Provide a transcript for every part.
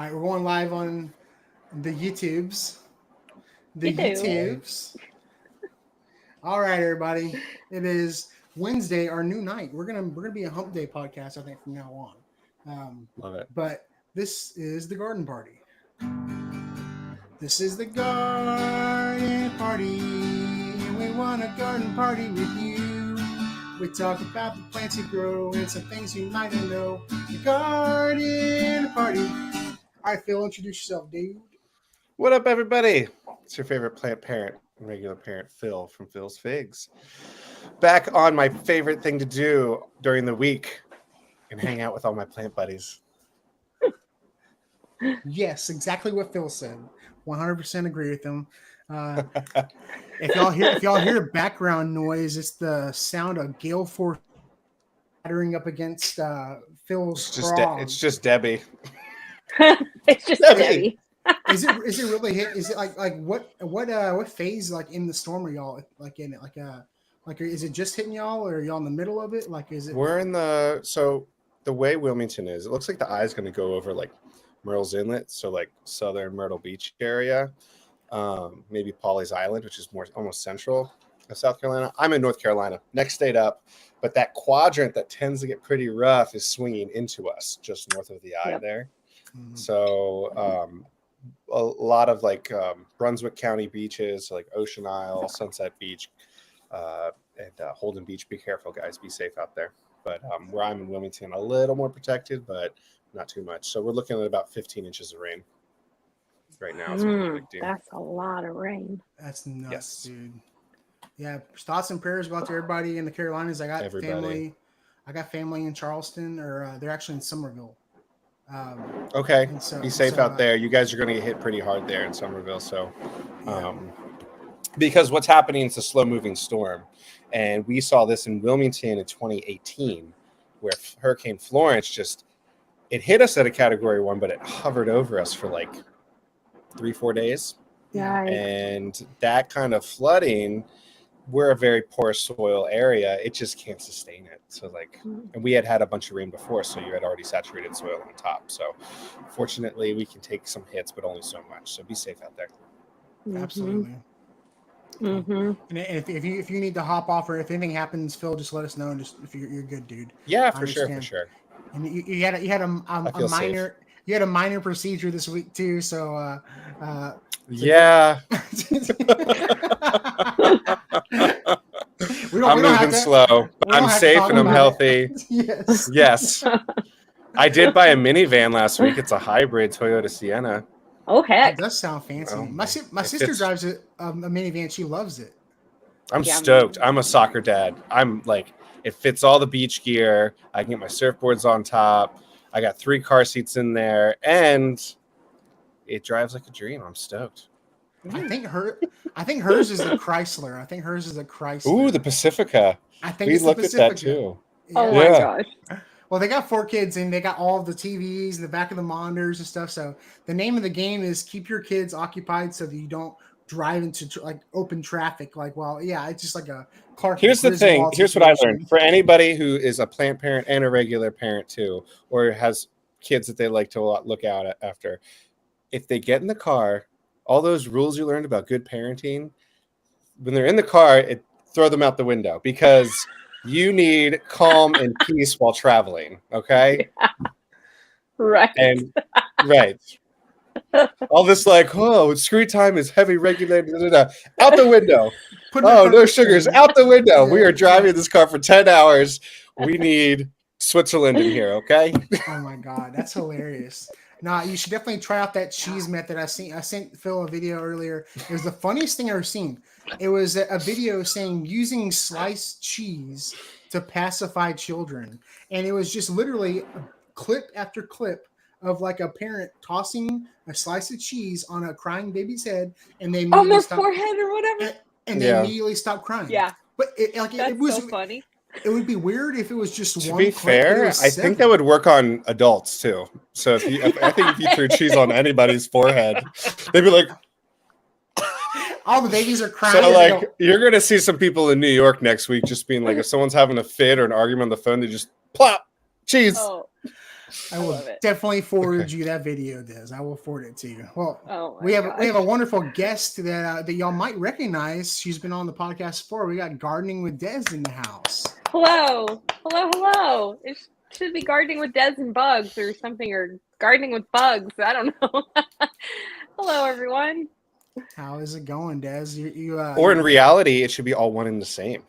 All right, we're going live on the YouTubes. The You do. YouTubes. All right, everybody. It is Wednesday, our new night. We're gonna be a Hump Day podcast, I think, from now on. Love it. But this is the garden party. This is the garden party. We want a garden party with you. We talk about the plants you grow and some things you might not know. The garden party. All right, Phil, introduce yourself, dude. What up, everybody? It's your favorite plant parent and regular parent, Phil from Phil's Figs. Back on my favorite thing to do during the week and hang out with all my plant buddies. Yes, exactly what Phil said. 100% agree with him. If y'all hear background noise, it's the sound of gale force battering up against Phil's frog. It's just Debbie. It's just Debbie. Debbie. Is it really hit? Is it like what phase like in the storm are y'all like in it? Like is it just hitting y'all, or are y'all in the middle of it? Like is it? We're in the way Wilmington is, it looks like the eye is going to go over like Myrtle's Inlet, so like southern Myrtle Beach area, maybe Pawleys Island, which is more almost central of South Carolina. I'm in North Carolina, next state up, but that quadrant that tends to get pretty rough is swinging into us just north of the eye there. Mhm. So a lot of like Brunswick County beaches, so like Ocean Isle, Sunset Beach, and Holden Beach. Be careful, guys. Be safe out there. But where I'm in Wilmington, a little more protected, but not too much. So we're looking at about 15 inches of rain right now. That's a lot of rain. That's nuts, Yes. dude. Yeah, thoughts and prayers go out to everybody in the Carolinas. I got Everybody. family in Charleston, or they're actually in Somerville. Okay, And so- be safe so, out there. You guys are going to get hit pretty hard there in Somerville. So, because what's happening is a slow-moving storm, and we saw this in Wilmington in 2018, where Hurricane Florence it hit us at a Category 1, but it hovered over us for like 3-4 days, Yeah. and that kind of flooding. We're a very poor soil area. It just can't sustain it. So and we had a bunch of rain before, so you had already saturated soil on top. So fortunately, we can take some hits, but only so much. So be safe out there. Absolutely. Mm-hmm. And if you need to hop off, or if anything happens, Phil, just let us know. And just if you're good, dude. Yeah, I for sure. understand. And you had a feel minor procedure this week too. So Yeah. I'm moving slow. I'm safe and I'm healthy. Yes. Yes. I did buy a minivan last week. It's a hybrid Toyota Sienna. Oh, That heck. does sound fancy. Oh, My it sister fits. drives a minivan. She loves it. I'm Yeah. stoked. I'm a soccer dad. I'm like, it fits all the beach gear. I can get my surfboards on top. I got 3 car seats in there, and it drives like a dream. I'm stoked. I think hers is a Chrysler. Ooh, the Pacifica. I think We it's the looked at that Pacifica. too. Oh, Yeah. my Yeah. gosh. Well, they got 4 kids, and they got all of the TVs in the back of the monitors and stuff. So the name of the game is keep your kids occupied so that you don't drive into like open traffic. Like, well, yeah, it's just like a Clark. Here's the thing. Griswold Here's what I situation. learned. For anybody who is a plant parent and a regular parent too, or has kids that they like to look out after, if they get in the car, all those rules you learned about good parenting, when they're in the car, throw them out the window, because you need calm and peace while traveling. Okay. Right. And right. All this like, oh, screen time is heavy regulated. Out the window. Put in Oh, the no purpose sugars. thing. Out the window. We Yeah. are driving this car for 10 hours. We need Switzerland in here, okay? Oh my god, that's hilarious. Nah, you should definitely try out that cheese method. I sent Phil a video earlier. It was the funniest thing I've ever seen. It was a video saying using sliced cheese to pacify children. And it was just literally clip after clip of like a parent tossing a slice of cheese on a crying baby's head, and they On immediately their stop, forehead or whatever. and they Yeah. immediately stop crying. Yeah. But it That's was so funny. it would be weird if it was just To one be clip, but it fair, was I think 7. that would work on adults too. So I think if you threw cheese on anybody's forehead, they'd be like, all the babies are crying. so and they like go, you're gonna see some people in New York next week just being like, if someone's having a fit or an argument on the phone, they just plop cheese. Oh, I I will love it. definitely forward Okay. you that video, Des. I will forward it to you. Well, Oh my we have a gosh. wonderful guest that y'all might recognize. She's been on the podcast before. We got Gardening with Des in the house. Hello. Hello, hello. It should be gardening with Des and bugs or something, or gardening with bugs. I don't know. Hello, everyone. How is it going, Des? Or in reality, it should be all one and the same.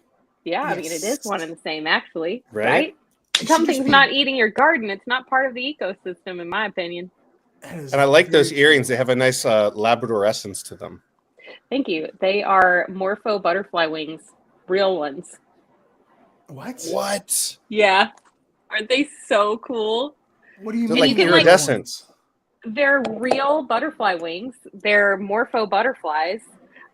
Yeah, I mean, it is one and the same, actually. Right? Right? It should Something's just be- not eating your garden. It's not part of the ecosystem, in my opinion. that is And I like those very earrings. true. They have a nice Labrador essence to them. Thank you. They are Morpho butterfly wings, real ones. What? What? Yeah. Aren't they so cool? What do you They're mean? like real iridescent. ones? They're real butterfly wings. They're Morpho butterflies.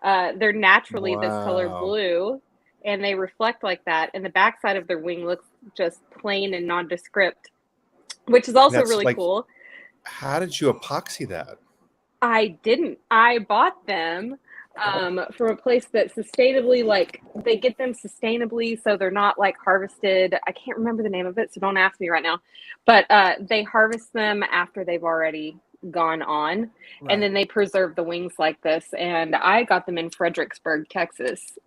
They're naturally this color Wow. blue, and they reflect like that. And the backside of their wing looks just plain and nondescript, which is also That's really like- cool. How did you epoxy that? I didn't. I bought them from a place that sustainably, like, they get them sustainably, so they're not like harvested. I can't remember the name of it, so don't ask me right now. But they harvest them after they've already gone on, Right. and then they preserve the wings like this. And I got them in Fredericksburg, Texas,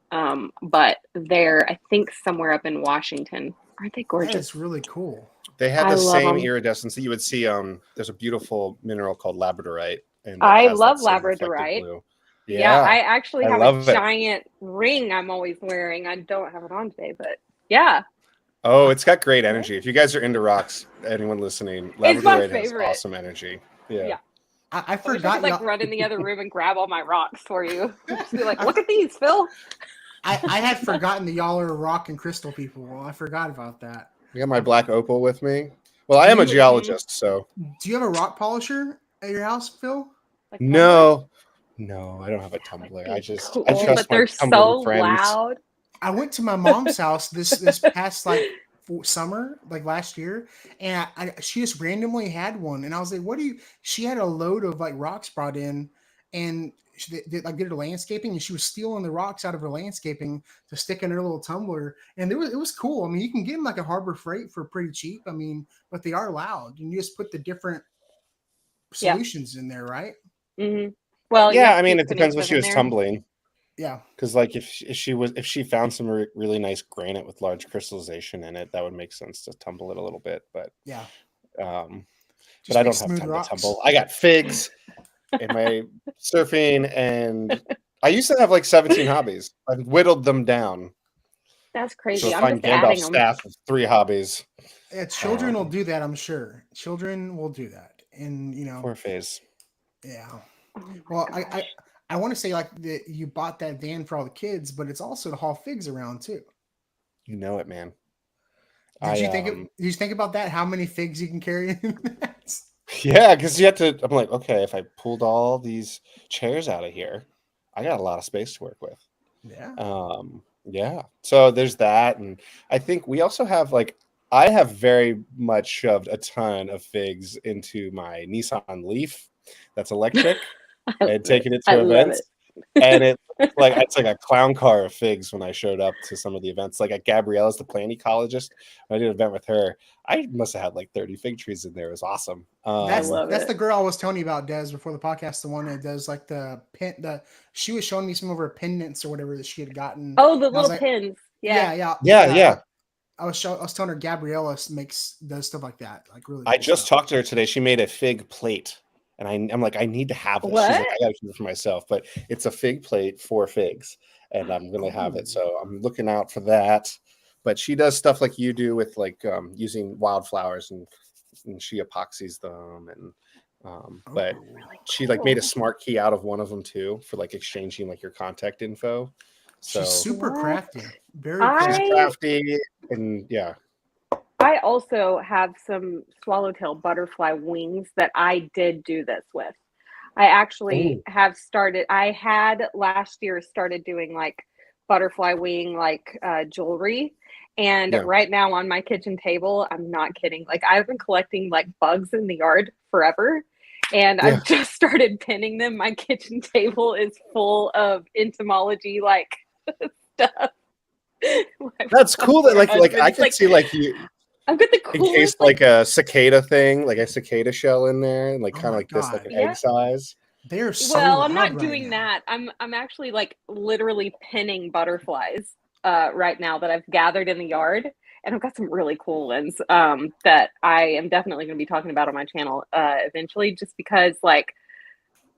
but they're, I think, somewhere up in Washington. Aren't they that gorgeous? is really cool. They have I the love same 'em. iridescence that you would see. There's a beautiful mineral called labradorite. And it I has that love same reflective labradorite. blue. Yeah, I actually I have love a it. giant ring I'm always wearing. I don't have it on today, but yeah. Oh, it's got great energy. If you guys are into rocks, anyone listening, It's my labradorite has favorite. awesome energy. Yeah. Yeah. I I wish I forgot. could like y'all- run in the other room and grab all my rocks for you. Just be like, look at these, Phil. I had forgotten that y'all are rock and crystal people. Well, I forgot about that. I got my black opal with me. Well, I am a Do you- geologist, so Do you have a rock polisher at your house, Phil? Like, no, I don't have a that'd tumbler. be I just cool, I trust but my they're tumbling so friends. loud. I went to my mom's house this past like summer, like last year, and she just randomly had one, and I was like, "What do you?" She had a load of like rocks brought in, and they like did her landscaping, and she was stealing the rocks out of her landscaping to stick in her little tumbler, and it was cool. I mean, you can get them like a Harbor Freight for pretty cheap. I mean, but they are loud, and you just put the different Yeah. solutions in there, right? hmm Well, Yeah, you have I to mean, keep it depends what putting she was stuff in there. tumbling. Yeah. Because like if she found some really nice granite with large crystallization in it, that would make sense to tumble it a little bit. But Yeah. but Just I make don't have smooth time rocks. to tumble. I got figs and my surfing, and I used to have like 17 hobbies. I've whittled them down That's to crazy. a I'm fine just adding Gandalf them. staff of 3 hobbies. Yeah, children will Um, do that, I'm sure. Children will do that. And Poor phase. yeah. Oh my Well, gosh. I want to say like that you bought that van for all the kids, but it's also to haul figs around too. You know it, man. Did you think about that? How many figs you can carry in that? Yeah, because you have to. I'm like, okay, if I pulled all these chairs out of here, I got a lot of space to work with. Yeah. Yeah. So there's that, and I think we also have like I have very much shoved a ton of figs into my Nissan Leaf that's electric I love and taking it I to love events. And it's like a clown car of figs when I showed up to some of the events. Like at Gabriella's, the plant ecologist, when I did an event with her, I must have had like 30 fig trees in there. It was awesome. That's love that's it. the girl I was telling you about, Des, before the podcast. The one that does like she was showing me some of her pendants or whatever that she had gotten. Oh, the And I was little like, pins. Yeah. Yeah. I was telling her Gabriella does stuff like that, like really. I cool just stuff. talked to her today. She made a fig plate. And I'm like, I need to have this. She's like, What? I gotta keep it for myself. But it's a fig plate for figs, and I'm gonna have it. So I'm looking out for that. But she does stuff like you do with like using wildflowers and she epoxies them and but Ooh. she like made a Cool. smart key out of one of them too for like exchanging like your contact info. So She's super What? crafty. Very she's crafty. crafty and yeah. I also have some swallowtail butterfly wings that I did do this with. I actually have started, I had last year started doing like butterfly wing, like jewelry. And Yeah. right now on my kitchen table, I'm not kidding. Like I've been collecting like bugs in the yard forever. And Yeah. I've just started pinning them. My kitchen table is full of entomology like stuff. That's cool that like I It's could see like you I've got the encased coolest like a cicada thing, like a cicada shell in there, and like Oh kind of my like this, like an Yeah. egg size. They're so Well, I'm loud not right doing now. that. I'm actually like literally pinning butterflies right now that I've gathered in the yard. And I've got some really cool ones that I am definitely going to be talking about on my channel eventually, just because like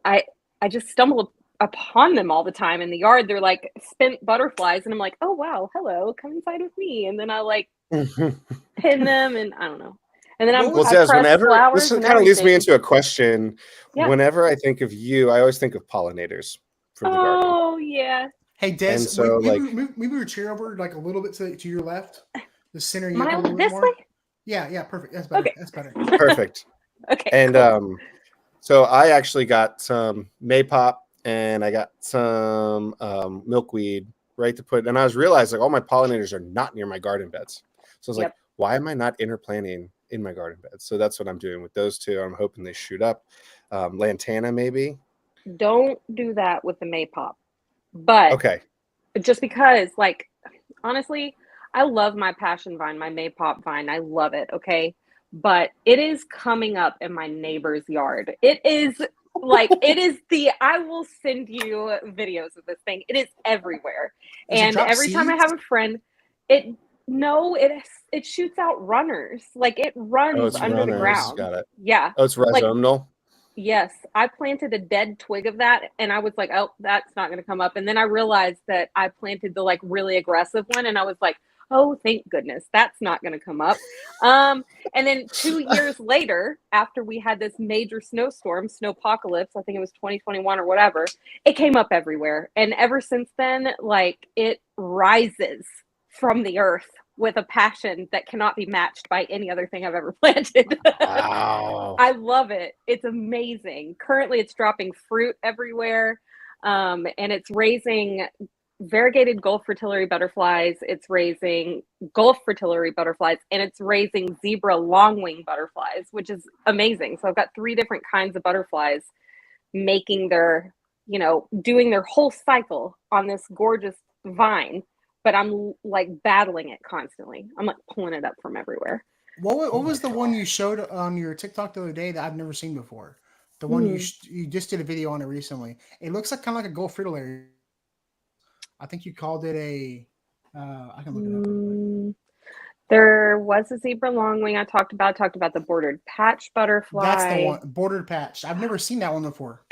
I I just stumble upon them all the time in the yard. They're like spent butterflies, and I'm like, oh wow, hello, come inside with me. And then I like Well, pin them, and I don't know. And then What was I Des, press whenever this flowers and kind of leads me everything. into a question. Yeah. Whenever I think of you, I always think of pollinators for the garden. Oh yeah. Hey Des, And so, like, move your chair over like a little bit to your left, the center you up a Mile little bit this more. way. Yeah, perfect. That's better. Okay. That's better. perfect. Okay. And cool. so I actually got some maypop and I got some milkweed right to put. And I was realizing like all my pollinators are not near my garden beds. So I was like, Yep. why am I not interplanting in my garden beds? So that's what I'm doing with those two. I'm hoping they shoot up. Lantana maybe. Don't do that with the maypop. But Okay. just because, like, honestly, I love my passion vine, my maypop vine. I love it. Okay. But it is coming up in my neighbor's yard. It is like, it is I will send you videos of this thing. It is everywhere. Does it And drop every time I seeds? have a friend, it, no, it shoots out runners. Like it Oh, runs it's under the runners. ground. Got it. Yeah. Oh, it's Like, rhizomnal. yes, I planted a dead twig of that and I was like, oh, that's not going to come up. And then I realized that I planted the like really aggressive one and I was like, oh, thank goodness, that's not going to come up. And then 2 years later, after we had this major snowstorm, snowpocalypse, I think it was 2021 or whatever, it came up everywhere. And ever since then, like it rises from the earth with a passion that cannot be matched by any other thing I've ever planted. Wow. I love it. It's amazing. Currently, it's dropping fruit everywhere, and it's raising variegated Gulf fritillary butterflies. It's raising Gulf fritillary butterflies, and it's raising zebra longwing butterflies, which is amazing. So I've got 3 different kinds of butterflies making their, doing their whole cycle on this gorgeous vine. But I'm like battling it constantly. I'm like pulling it up from everywhere. What was the one you showed on your TikTok the other day that I've never seen before? The one you just did a video on it recently. It looks like kind of like a Gulf fritillary. I think you called it a. I can look it up real quick. There was a zebra longwing I talked about. I talked about the bordered patch butterfly. That's the one, bordered patch. I've never seen that one before.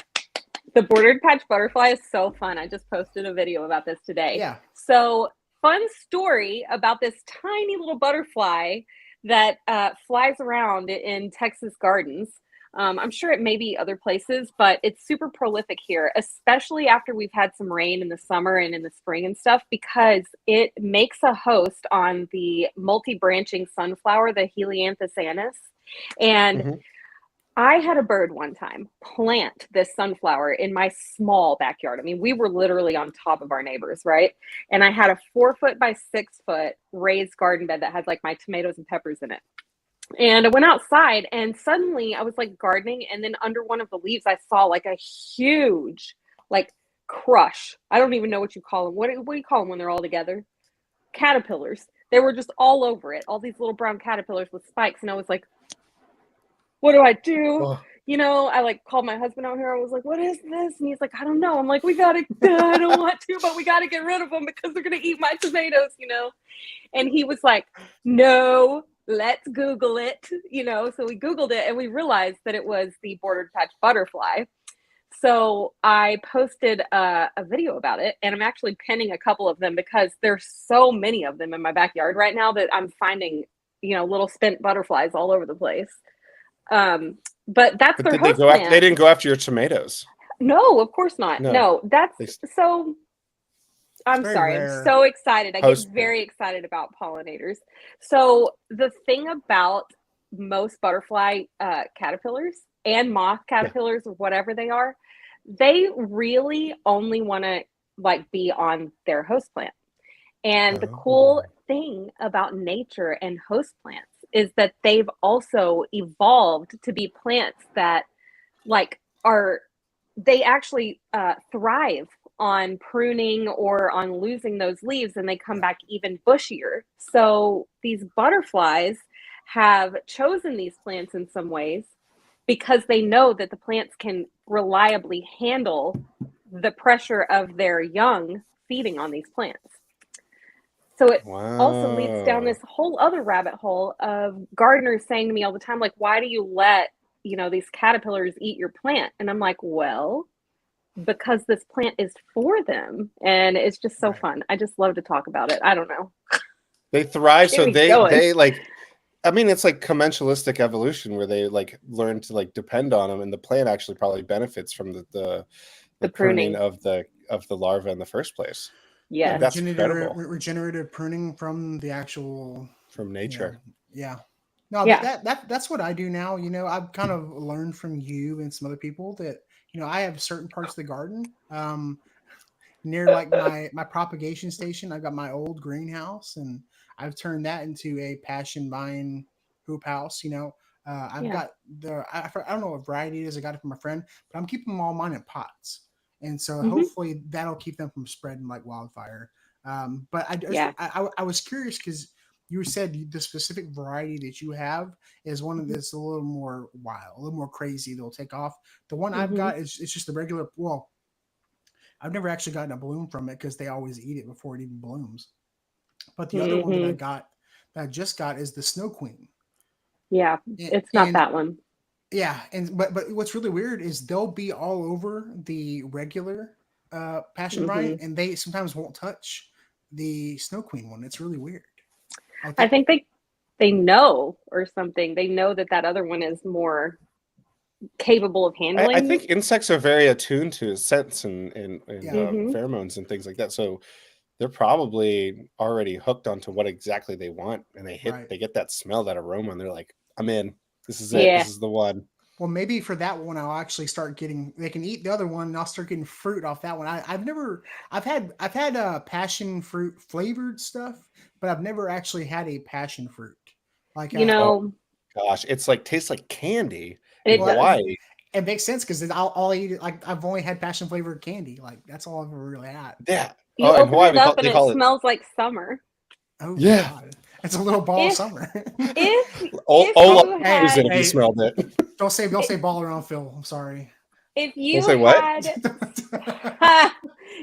The bordered patch butterfly is so fun. I just posted a video about this today. Yeah. So fun story about this tiny little butterfly that flies around in Texas gardens. I'm sure it may be other places, but it's super prolific here, especially after we've had some rain in the summer and in the spring and stuff, because it makes a host on the multi-branching sunflower, the Helianthus annuus. And I had a bird one time plant this sunflower in my small backyard. I mean, we were literally on top of our neighbors, right? And I had a 4 foot by 6 foot raised garden bed that had like my tomatoes and peppers in it. And I went outside and suddenly I was like gardening. And then under one of the leaves, I saw like a huge, like crush. I don't even know what you call them. What do you call them when they're all together? Caterpillars. They were just all over it. All these little brown caterpillars with spikes. And I was like, what do I do? Oh. I like called my husband out here. I was like, what is this? And he's like, I don't know. I'm like, I don't want to, but we got to get rid of them because they're going to eat my tomatoes, And he was like, no, let's Google it, So we Googled it and we realized that it was the bordered patch butterfly. So I posted a video about it and I'm actually pinning a couple of them because there's so many of them in my backyard right now that I'm finding, little spent butterflies all over the place. But that's their host plant. They didn't go after your tomatoes. No, of course not. No, that's so. I'm sorry. rare. I'm so excited. I Host get very excited about pollinators. So the thing about most butterfly caterpillars and moth caterpillars or whatever they are, they really only want to like be on their host plant. And the cool thing about nature and host plants is that they've also evolved to be plants that they actually thrive on pruning or on losing those leaves and they come back even bushier. So these butterflies have chosen these plants in some ways because they know that the plants can reliably handle the pressure of their young feeding on these plants. So it also leads down this whole other rabbit hole of gardeners saying to me all the time, like, why do you let, these caterpillars eat your plant? And I'm like, well, because this plant is for them. And it's just so fun. I just love to talk about it. I don't know. They thrive. So Get me they like, I mean, it's like commensalistic evolution where they like learn to like depend on them, and the plant actually probably benefits from the pruning of the larva in the first place. Yeah, that's incredible. Regenerative pruning from the actual from nature. No, that's what I do now. I've kind of learned from you and some other people that I have certain parts of the garden near like my propagation station. I've got my old greenhouse, and I've turned that into a passion vine hoop house. I've got I don't know what variety it is. I got it from a friend, but I'm keeping all mine in pots, and so hopefully that'll keep them from spreading like wildfire. But I was curious because you said the specific variety that you have is one of this a little more wild, a little more crazy. They'll take off. The one I've got is it's just the regular. Well, I've never actually gotten a bloom from it because they always eat it before it even blooms. But the other one that I just got is the Snow Queen. Yeah, it's not that one. Yeah, but what's really weird is they'll be all over the regular passion vine, and they sometimes won't touch the Snow Queen one. It's really weird. I think they know or something. They know that other one is more capable of handling. I think insects are very attuned to scents and pheromones and things like that. So they're probably already hooked onto what exactly they want, and they get that smell, that aroma, and they're like, I'm in. This is it. This is the one. Well, maybe for that one, I'll actually start getting. They can eat the other one, and I'll start getting fruit off that one. I've had passion fruit flavored stuff, but I've never actually had a passion fruit. Like oh gosh, it's like tastes like candy in Hawaii. It makes sense because I'll eat it. Like I've only had passion flavored candy. Like that's all I've ever really had. Yeah. You open it up and it smells like summer. Oh yeah. God. It's a little ball of summer. If you smelled it. Don't say ball around Phil. I'm sorry. If you had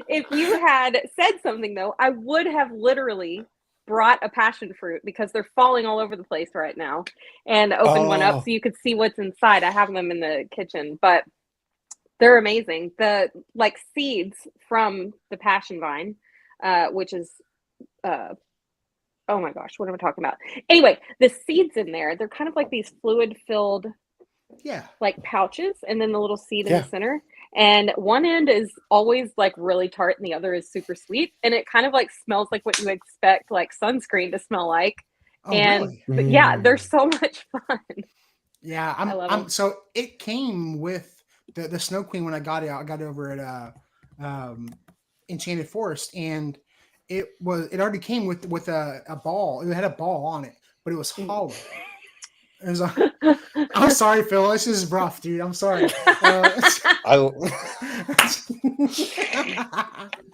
if you had said something though, I would have literally brought a passion fruit because they're falling all over the place right now, and opened one up so you could see what's inside. I have them in the kitchen, but they're amazing. The seeds from the passion vine, which is oh my gosh, what am I talking about? Anyway, the seeds in there, they're kind of like these fluid-filled like pouches, and then the little seed in the center. And one end is always like really tart and the other is super sweet. And it kind of like smells like what you expect like sunscreen to smell like. Really? But they're so much fun. Yeah, I love them. So it came with the Snow Queen when I got it. I got it over at Enchanted Forest, and it already came with a ball. It had a ball on it, but it was hollow. It was I'm sorry, Phil. This is rough, dude. I'm sorry.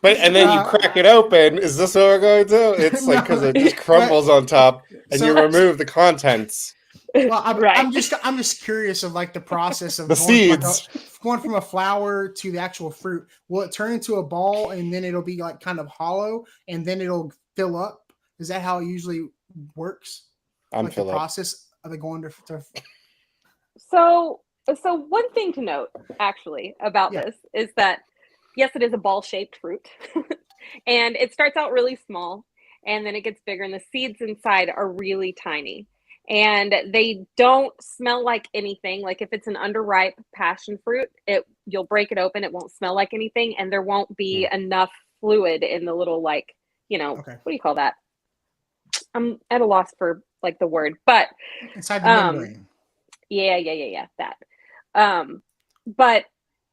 But and then you crack it open. Is this what we're going to? It's like because it just crumbles on top, and you remove the contents. Well, I'm just curious of like the process of the seeds going from a flower to the actual fruit. Will it turn into a ball and then it'll be like kind of hollow and then it'll fill up? Is that how it usually works? Like the process of it going to So one thing to note actually about this is that yes, it is a ball-shaped fruit, and it starts out really small, and then it gets bigger, and the seeds inside are really tiny. And they don't smell like anything. Like if it's an underripe passion fruit, you'll break it open, it won't smell like anything, and there won't be enough fluid in the little what do you call that? I'm at a loss for like the word, but inside the membrane. Yeah, that. But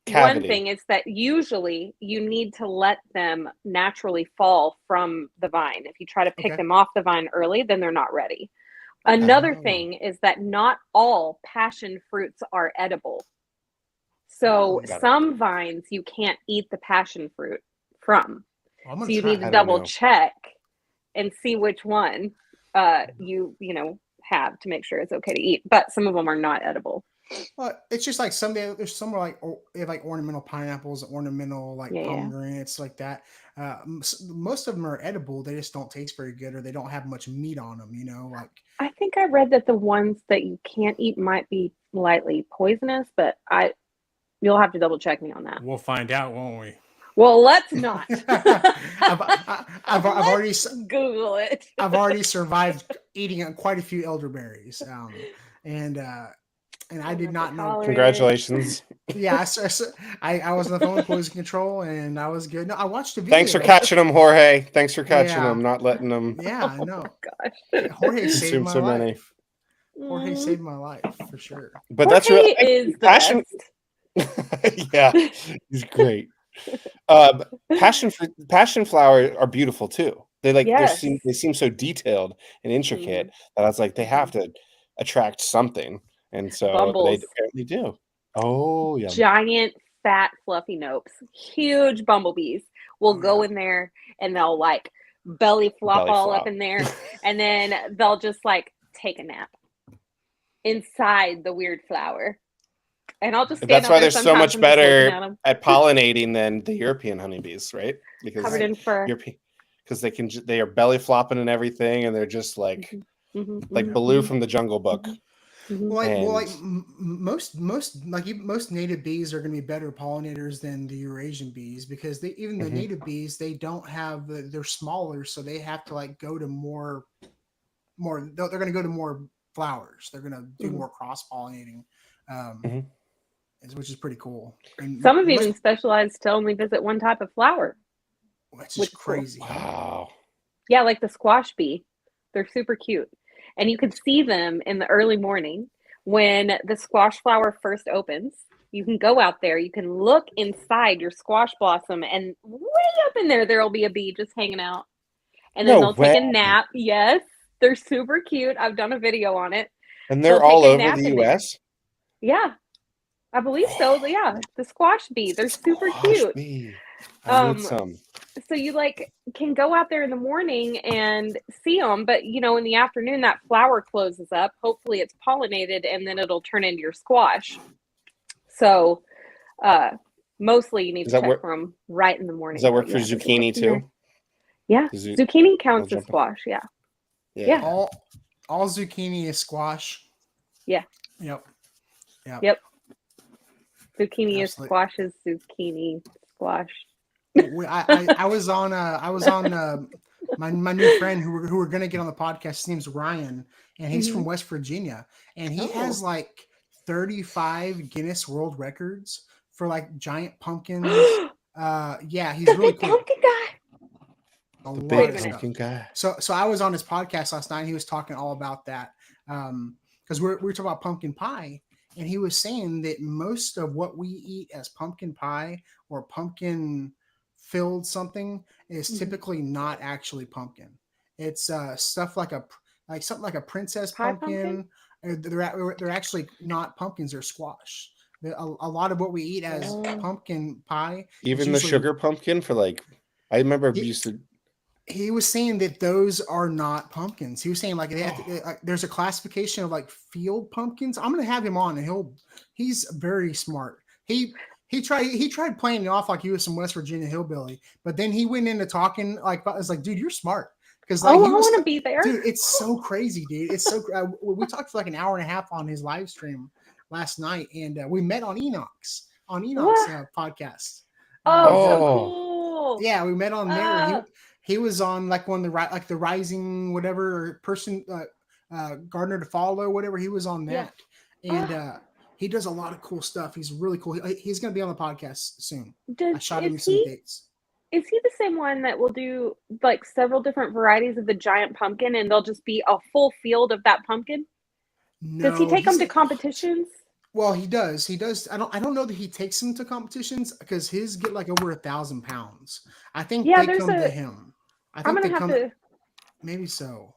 cavity. One thing is that usually you need to let them naturally fall from the vine. If you try to pick them off the vine early, then they're not ready. Another thing is that not all passion fruits are edible. So some vines you can't eat the passion fruit from. So you need to double check and see which one you have to make sure it's okay to eat. But some of them are not edible. Well, it's just like there's some are like they have like ornamental pineapples, ornamental like Yeah. pomegranates, like that. Most of them are edible. They just don't taste very good, or they don't have much meat on them. You know, like I think I read that the ones that you can't eat might be lightly poisonous, but you'll have to double check me on that. We'll find out, won't we? Well, let's not. I've already Google it. I've already survived eating quite a few elderberries, and I did not know. Congratulations. Yeah, I was on the phone with poison control, and I was good. No, I watched the video. Thanks for catching them, Jorge. Thanks for catching Yeah. them, not letting them Yeah, I know. Gosh. Jorge saved consume my so life. many. Jorge saved my life for sure. But that's Jorge really is the passion. best. Yeah, he's great. Passion flower are beautiful too. They Yes. they seem so detailed and intricate that I was like, they have to attract something, and so Bumbles. they apparently do. Oh yeah, Giant, fat, fluffy nopes. Huge bumblebees will go in there and they'll like belly flop all up in there, and then they'll just like take a nap inside the weird flower. And I'll just stand that's out why there they're so much sometimes and just looking at better 'em, at pollinating than the European honeybees, right? Because covered in fur. because they are belly flopping and everything, and they're just like Baloo from the Jungle Book. Most native bees are going to be better pollinators than the Eurasian bees, because the native bees, they don't have they're smaller, so they have to like go to more. They're going to go to more flowers. They're going to do more cross pollinating, which is pretty cool. And some have even specialized to only visit one type of flower. Which is crazy. Wow. Yeah, like the squash bee. They're super cute. And you can see them in the early morning when the squash flower first opens. You can go out there, you can look inside your squash blossom, and way up in there, there'll be a bee just hanging out. And then they'll take a nap. Yes, they're super cute. I've done a video on it. And they're all over the US? Yeah, I believe so. Yeah, the squash bee. They're super cute. Bee. I need some. So you like can go out there in the morning and see them, but you know, in the afternoon that flower closes up. Hopefully it's pollinated, and then it'll turn into your squash. So mostly you need to check for them right in the morning. Does that work for zucchini too? Yeah, zucchini counts as squash. Yeah. All zucchini is squash. Yeah. Yep. Zucchini is squash is zucchini squash. I was on my new friend who we're gonna get on the podcast. His name's Ryan, and he's from West Virginia, and he has like 35 Guinness World Records for like giant pumpkins. Yeah, he's really cool. Pumpkin guy. The big pumpkin guy. So I was on his podcast last night, and he was talking all about that. Because we're talking about pumpkin pie, and he was saying that most of what we eat as pumpkin pie or pumpkin filled something is typically not actually pumpkin. It's stuff like something like a princess pumpkin. They're actually not pumpkins, they're squash. A lot of what we eat as pumpkin pie, even the sugar pumpkin for like, I remember he was saying that those are not pumpkins. He was saying like there's a classification of like field pumpkins. I'm gonna have him on, and he's very smart. He tried playing it off like he was some West Virginia hillbilly, but then he went into talking like, I was like, dude, you're smart. Because like, I want to be there. Dude, it's so crazy, dude. It's so we talked for like an hour and a half on his live stream last night, and we met on Enoch's podcast. So cool. Yeah, we met on there. He was on like one of the rising whatever person Gardner to follow, whatever. He was on that, and he does a lot of cool stuff. He's really cool. He's going to be on the podcast soon. I shot him some dates. Is he the same one that will do like several different varieties of the giant pumpkin, and there'll just be a full field of that pumpkin? No, does he take them to competitions? Well, he does. I don't know that he takes them to competitions, because his get like over 1,000 pounds. I think they come to him. I'm gonna have to. Maybe so.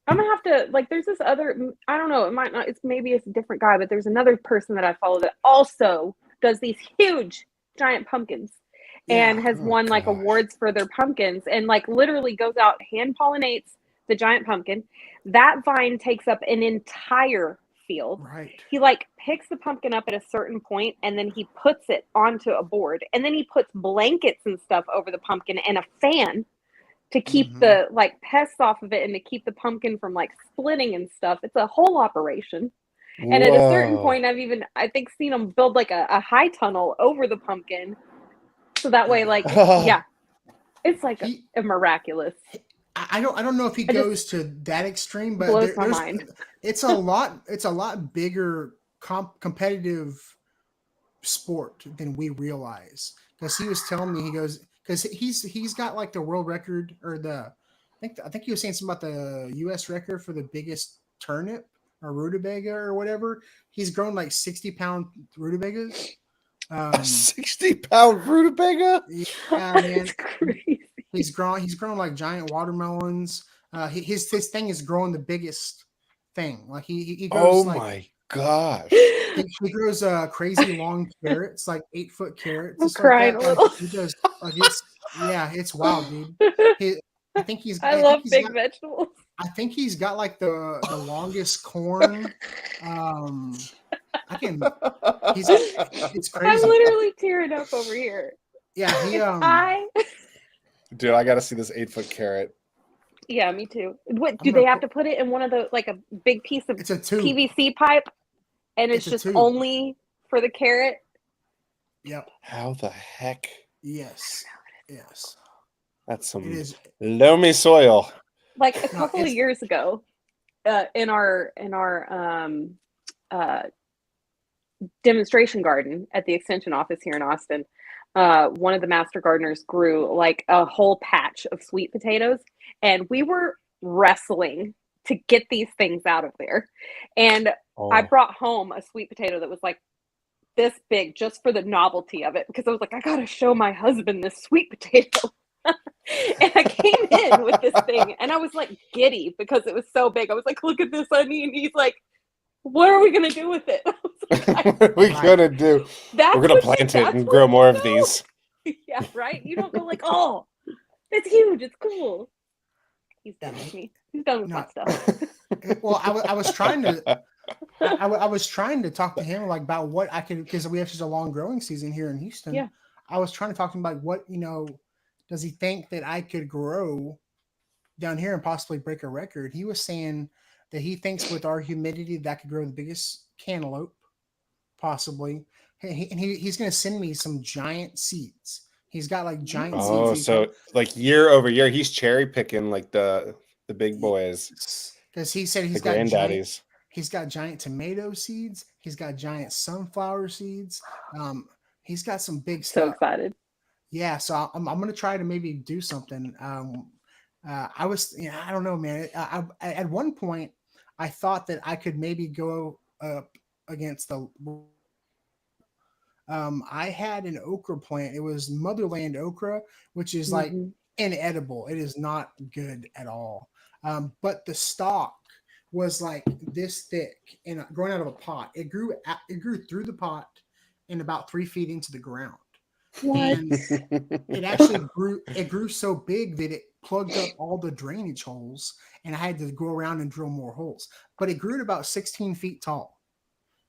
I'm gonna have to like. There's this other. I don't know. It might not. Maybe it's a different guy, but there's another person that I follow that also does these huge giant pumpkins, and has won like awards for their pumpkins, and like literally goes out, hand pollinates the giant pumpkin. That vine takes up an entire field. Right. He like picks the pumpkin up at a certain point and then he puts it onto a board and then he puts blankets and stuff over the pumpkin and a fan to keep the like pests off of it and to keep the pumpkin from like splitting and stuff. It's a whole operation. And at a certain point, I think seen him build like a high tunnel over the pumpkin, so that way, like, yeah, it's like a miraculous. I don't know if he goes to that extreme, but blows my mind. It's a lot bigger competitive sport than we realize. Because he was telling me, he goes, because he's got like the world record or I think he was saying something about the U.S. record for the biggest turnip or rutabaga or whatever. He's grown like 60-pound rutabagas. 60-pound rutabaga? Yeah, man. It's crazy. He's grown like giant watermelons. His thing is growing the biggest thing. Like he grows. Oh my gosh! He grows crazy long carrots, like 8-foot carrots. I'm crying a little. He does. Like it's wild, dude. I love big vegetables. I think he's got like the longest corn. It's crazy. I'm literally tearing up over here. Yeah, Dude, I got to see this 8-foot carrot. Yeah, me too. What do they have to put it in one of the like a big piece of PVC pipe, and it's just only for the carrot? Yep. How the heck? Yes. That's some loamy soil. Like a couple of years ago, in our demonstration garden at the extension office here in Austin, one of the master gardeners grew like a whole patch of sweet potatoes, and we were wrestling to get these things out of there. And I brought home a sweet potato that was like this big just for the novelty of it, because I was like, I gotta show my husband this sweet potato. And I came in with this thing and I was like giddy because it was so big. I was like, look at this, honey. And he's like, what are we going to do with it? Like, what are we going to do? We're going to plant it and grow more of these. Yeah, right? You don't go like, oh, it's huge. It's cool. He's done with me. He's done with my stuff. Well, I was trying to... I was trying to talk to him like about what I could, because we have such a long growing season here in Houston. Yeah. I was trying to talk to him about what, does he think that I could grow down here and possibly break a record? He was saying that he thinks with our humidity that could grow the biggest cantaloupe, possibly. And he's going to send me some giant seeds. He's got like giant seeds. Oh, so like year over year, he's cherry picking like the big boys. Because he said he's got giant tomato seeds. He's got giant sunflower seeds. He's got some big stuff. So excited. Yeah, so I'm going to try to maybe do something. I don't know, man. At one point, I thought that I could maybe go up against the. I had an okra plant. It was Motherland okra, which is like inedible. It is not good at all. But the stalk was like this thick and growing out of a pot. It grew through the pot and about 3 feet into the ground. What? And it actually grew so big that it plugged up all the drainage holes, and I had to go around and drill more holes. But it grew to about 16 feet tall.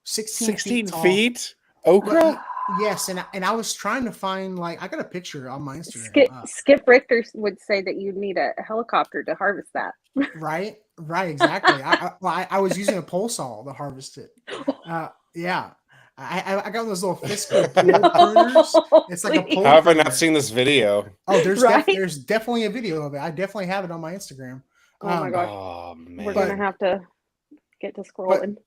16 feet? Okra? Yes, and I was trying to find, like, I got a picture on my Instagram. Skip Richter would say that you need a helicopter to harvest that. Right, exactly. I was using a pole saw to harvest it. Yeah. I got those little Fisker pruners. It's like a pole. How have I not seen this video? Oh, there's definitely a video of it. I definitely have it on my Instagram. Oh my gosh. Oh, man. We're gonna have to get to scrolling.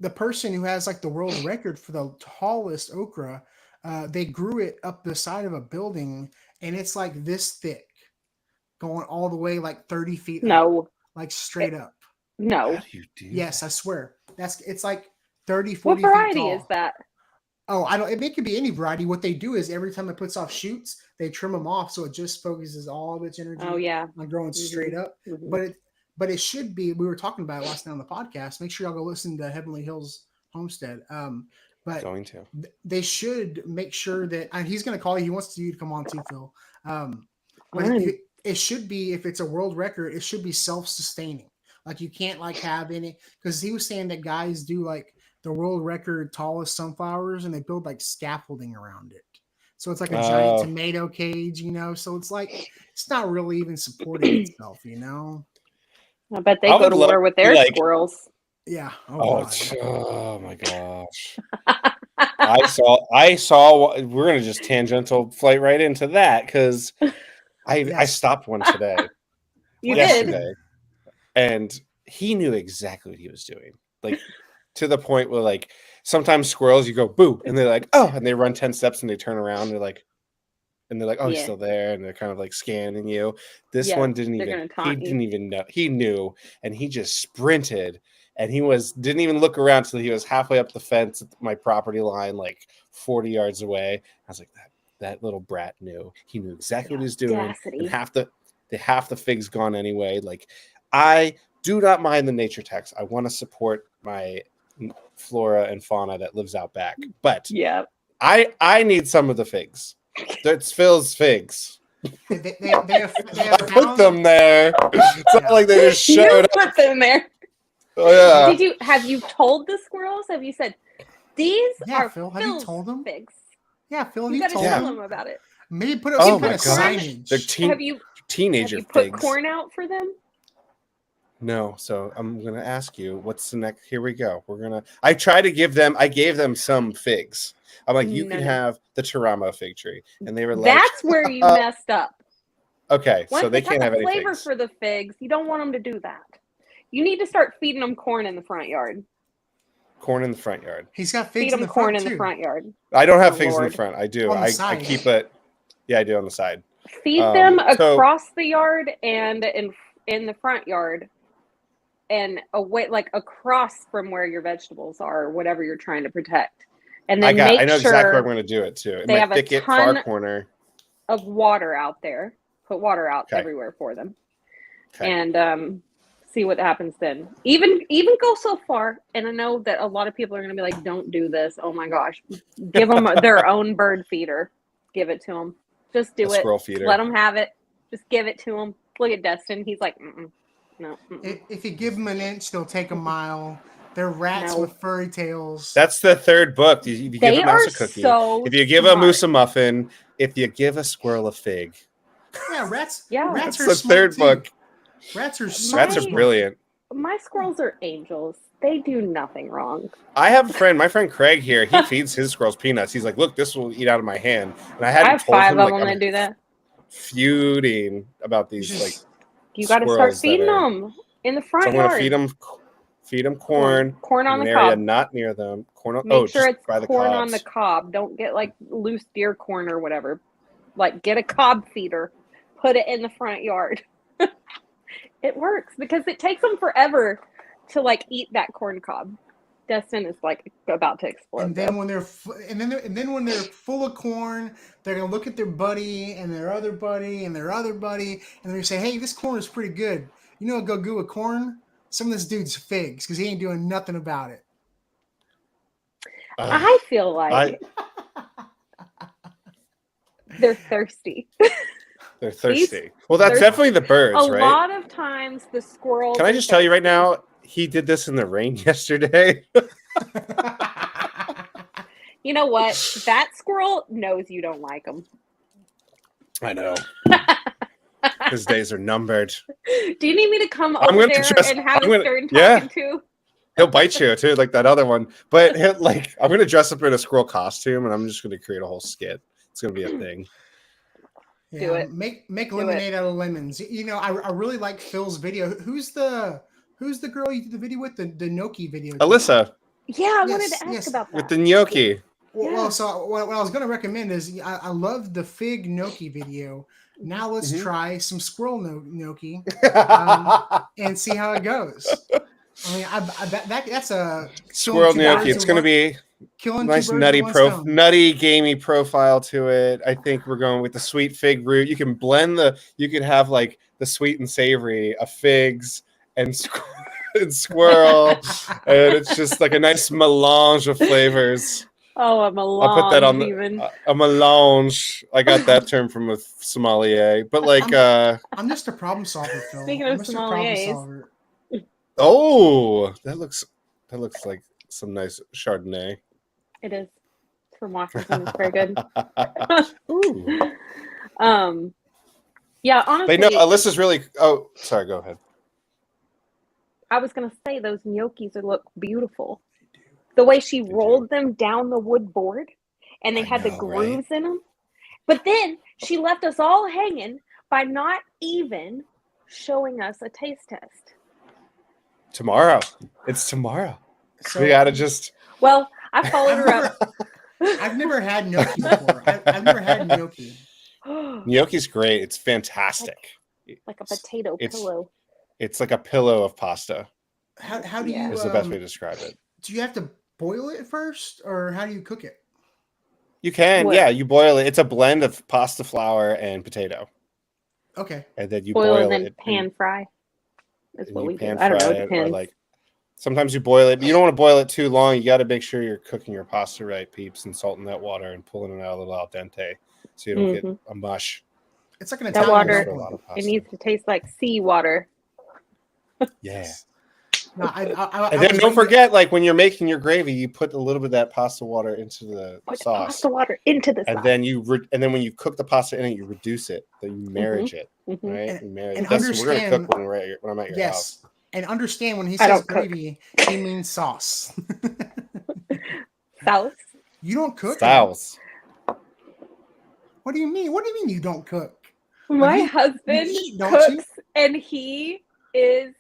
The person who has like the world record for the tallest okra, they grew it up the side of a building, and it's like this thick, going all the way like 30 feet. No. Up, like straight up. No. How do you do Yes, that? I swear. It's like 30, 40 What variety feet tall. is that? Oh, it could be any variety. What they do is every time it puts off shoots, they trim them off, so it just focuses all of its energy on growing straight up. But it should be. We were talking about it last night on the podcast. Make sure y'all go listen to Heavenly Hills Homestead. But Going to. They should make sure that, and he's going to call you. He wants you to come on too, Phil. But it should be, if it's a world record, it should be self-sustaining. Like you can't like have any, because he was saying that guys do like the world record tallest sunflowers and they build like scaffolding around it. So it's like a giant tomato cage, so it's like it's not really even supporting itself, I bet they go to war with their squirrels. Yeah. Oh my gosh. I saw we're gonna just tangential flight right into that because I stopped one today. Yesterday. Did. And he knew exactly what he was doing. Like to the point where like sometimes squirrels you go boo and they're like, oh, and they run 10 steps and they turn around and they're like, oh, he's still there, and they're kind of like scanning you. This one didn't even know. He knew, and he just sprinted, and didn't even look around till he was halfway up the fence at my property line, like 40 yards away. I was like, that little brat knew. He knew exactly what he was doing. And half the figs gone anyway. Like, I do not mind the nature text. I want to support my flora and fauna that lives out back, but I need some of the figs. That's Phil's figs. They have put them there. It's not like they just showed up. Put them there. Oh yeah. Have you told the squirrels? Have you said these are Phil? Have you told them? Figs? Yeah, Phil. You got to tell them about it. Maybe put up some kind of signage. They're teenager have you put figs. corn out for them? No, so I'm gonna ask you, what's the next? Here we go. I gave them some figs. I'm like, you can have the Taramo fig tree, and they were like, "That's where you messed up." Okay, so they can't have any flavor figs. For the figs. You don't want them to do that. You need to start feeding them corn in the front yard. Corn in the front yard. He's got figs in the corn in the front yard. I don't have figs in the front. I do. I keep it. Yeah, I do on the side. Feed them across the yard and in the front yard. And away, like across from where your vegetables are, or whatever you're trying to protect, and then I know exactly where I'm going to do it too. In they my have thicket, a ton far corner of water out there. Put water out everywhere for them, and see what happens then. Even go so far, and I know that a lot of people are going to be like, "Don't do this." Oh my gosh, give them their own bird feeder. Give it to them. Just do it. Squirrel feeder. Let them have it. Just give it to them. Look at Destin. He's like, mm-mm. No. If you give them an inch, they'll take a mile. They're rats with furry tails. That's the third book. If you give a mouse a cookie, if you give a moose a muffin, if you give a squirrel a fig. Yeah, rats. Yeah, rats that's the third book. Rats are brilliant. My squirrels are angels. They do nothing wrong. I have a friend, my friend Craig here. He feeds his squirrels peanuts. He's like, "Look, this will eat out of my hand." And I have 5 of them that do that. Feuding about these like. You got to start feeding them in the front yard. I'm going to feed them corn. Corn on the area cob. Not near them. Make sure it's by the corn cobs. on the cob. Don't get like loose deer corn or whatever. Like get a cob feeder. Put it in the front yard. It works because it takes them forever to like eat that corn cob. Destin is like about to explode. And then when they're when they're full of corn, they're gonna look at their buddy and their other buddy and their other buddy, and they're gonna say, "Hey, this corn is pretty good. You know, go with corn. Some of this dude's figs because he ain't doing nothing about it." I feel like they're thirsty. They're thirsty. Well, that's definitely the birds, right? A lot of times the squirrels. Can I just tell you right now? He did this in the rain yesterday. You know what? That squirrel knows you don't like him. I know. His days are numbered. Do you need me to come over there and have a stern talking to? He'll bite you too, like that other one. But I'm going to dress up in a squirrel costume, and I'm just going to create a whole skit. It's going to be a thing. Yeah, do it. Make lemonade out of lemons. You know, I really like Phil's video. Who's the girl you did the video with? The gnocchi video. Alyssa. Yeah, I wanted to ask about that. With the gnocchi. Well, so what I was going to recommend is I love the fig gnocchi video. Now let's try some squirrel gnocchi and see how it goes. I mean, that's a squirrel gnocchi. It's going to be nice nutty, gamey profile to it. I think we're going with the sweet fig root. You can blend you could have like the sweet and savory of figs and squirrel, and it's just like a nice melange of flavors. Oh, a melange. I'll put that on even. a melange. I got that term from a sommelier. But like, I'm just a problem solver, Phil. Speaking I'm of Mr. Problem sommeliers. Solver. oh, that looks like some nice Chardonnay. It is. It's from Washington. It's very good. Ooh. Yeah, honestly, But no, Alyssa's really. Oh, sorry. Go ahead. I was gonna say those gnocchis look beautiful. The way she rolled them down the wood board, and they had the grooves in them. But then she left us all hanging by not even showing us a taste test. Tomorrow. It's tomorrow. So We gotta just. Well, I followed her up. I've never had gnocchi before. I've never had gnocchi. Gnocchi's great. It's fantastic. Like a potato pillow. It's like a pillow of pasta. How do you? Is the best way to describe it. Do you have to boil it first, or how do you cook it? You can, What? yeah. You boil it. It's a blend of pasta flour and potato, Okay. and then you Boil boil and then it. pan fry. That's and what you we do. pan I don't know. fry It it, or depends. like sometimes you boil it, but you don't want to boil it too long. You got to make sure you're cooking your pasta right, peeps, and salting that water and pulling it out a little al dente, so you don't get a mush. It's like an That Italian water, dumpling. it needs to taste like sea water. Yeah. No, And I then was don't reading- forget, like when you're making your gravy, you put a little bit of that pasta water into the Put sauce, pasta water into the and sauce. then and then when you cook the pasta in it, you reduce it. Then you marriage it, right? And- You marriage and it. We're gonna understand- cook when I'm at your house. Yes, and understand when he I says don't cook. gravy, he means sauce. Sauce. You don't cook. Styles. What do you mean? What do you mean you don't cook? My you- husband you eat, don't you? cooks, and he is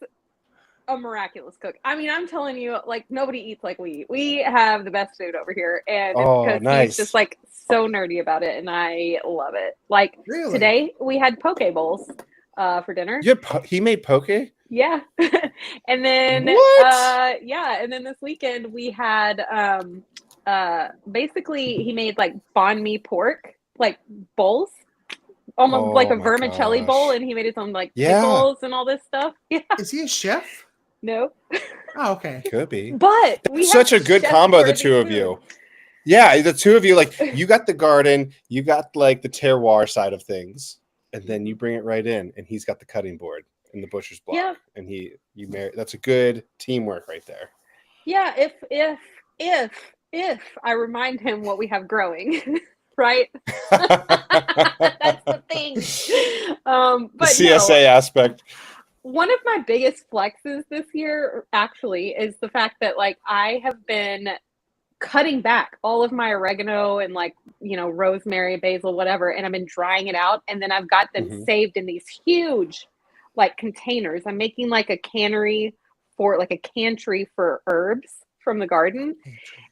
a miraculous cook. I mean, I'm telling you, like nobody eats like we eat. We have the best food over here, and it's Oh, because nice. he's just like so nerdy about it, and I love it. Like Really? today, we had poke bowls for dinner. He made poke. Yeah. And then What? yeah, and then this weekend we had basically he made like banh mi pork, like bowls. Almost like Oh a my vermicelli bowl, gosh. and he made his own like Yeah. pickles and all this stuff. Yeah. Is he a chef? No. Oh, okay. Could be. But we have Such a good combo, the chef-worthy two of food. you. Yeah, the two of you, like you got the garden, you got like the terroir side of things, and then you bring it right in, and he's got the cutting board and the butcher's block, Yeah. and you marry. That's a good teamwork right there. Yeah, if I remind him what we have growing, right? That's the thing. The But CSA no, aspect. one of my biggest flexes this year actually is the fact that like I have been cutting back all of my oregano and like rosemary, basil, whatever, and I've been drying it out, and then I've got them saved in these huge like containers. I'm making like a cannery for like a cantry for herbs from the garden.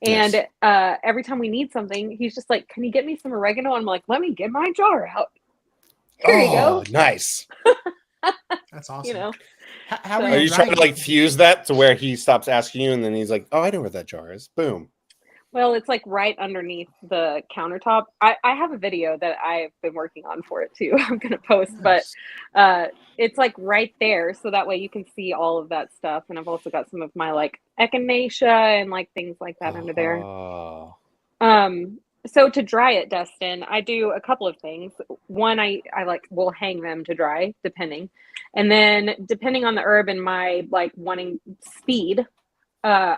Nice. And every time we need something, he's just like, "Can you get me some oregano?" I'm like, "Let me get my jar out. Here you go." Nice. That's awesome. You know, How So- Are you trying to like fuse that to where he stops asking you, and then he's like, "Oh, I know where that jar is." Boom. well, it's like right underneath the countertop. I have a video that I've been working on for it too. I'm gonna post, but it's like right there, so that way you can see all of that stuff. And I've also got some of my like echinacea and like things like that under there. Oh. So to dry it, Dustin, I do a couple of things. One, I like will hang them to dry, depending. And then depending on the herb and my like wanting speed, I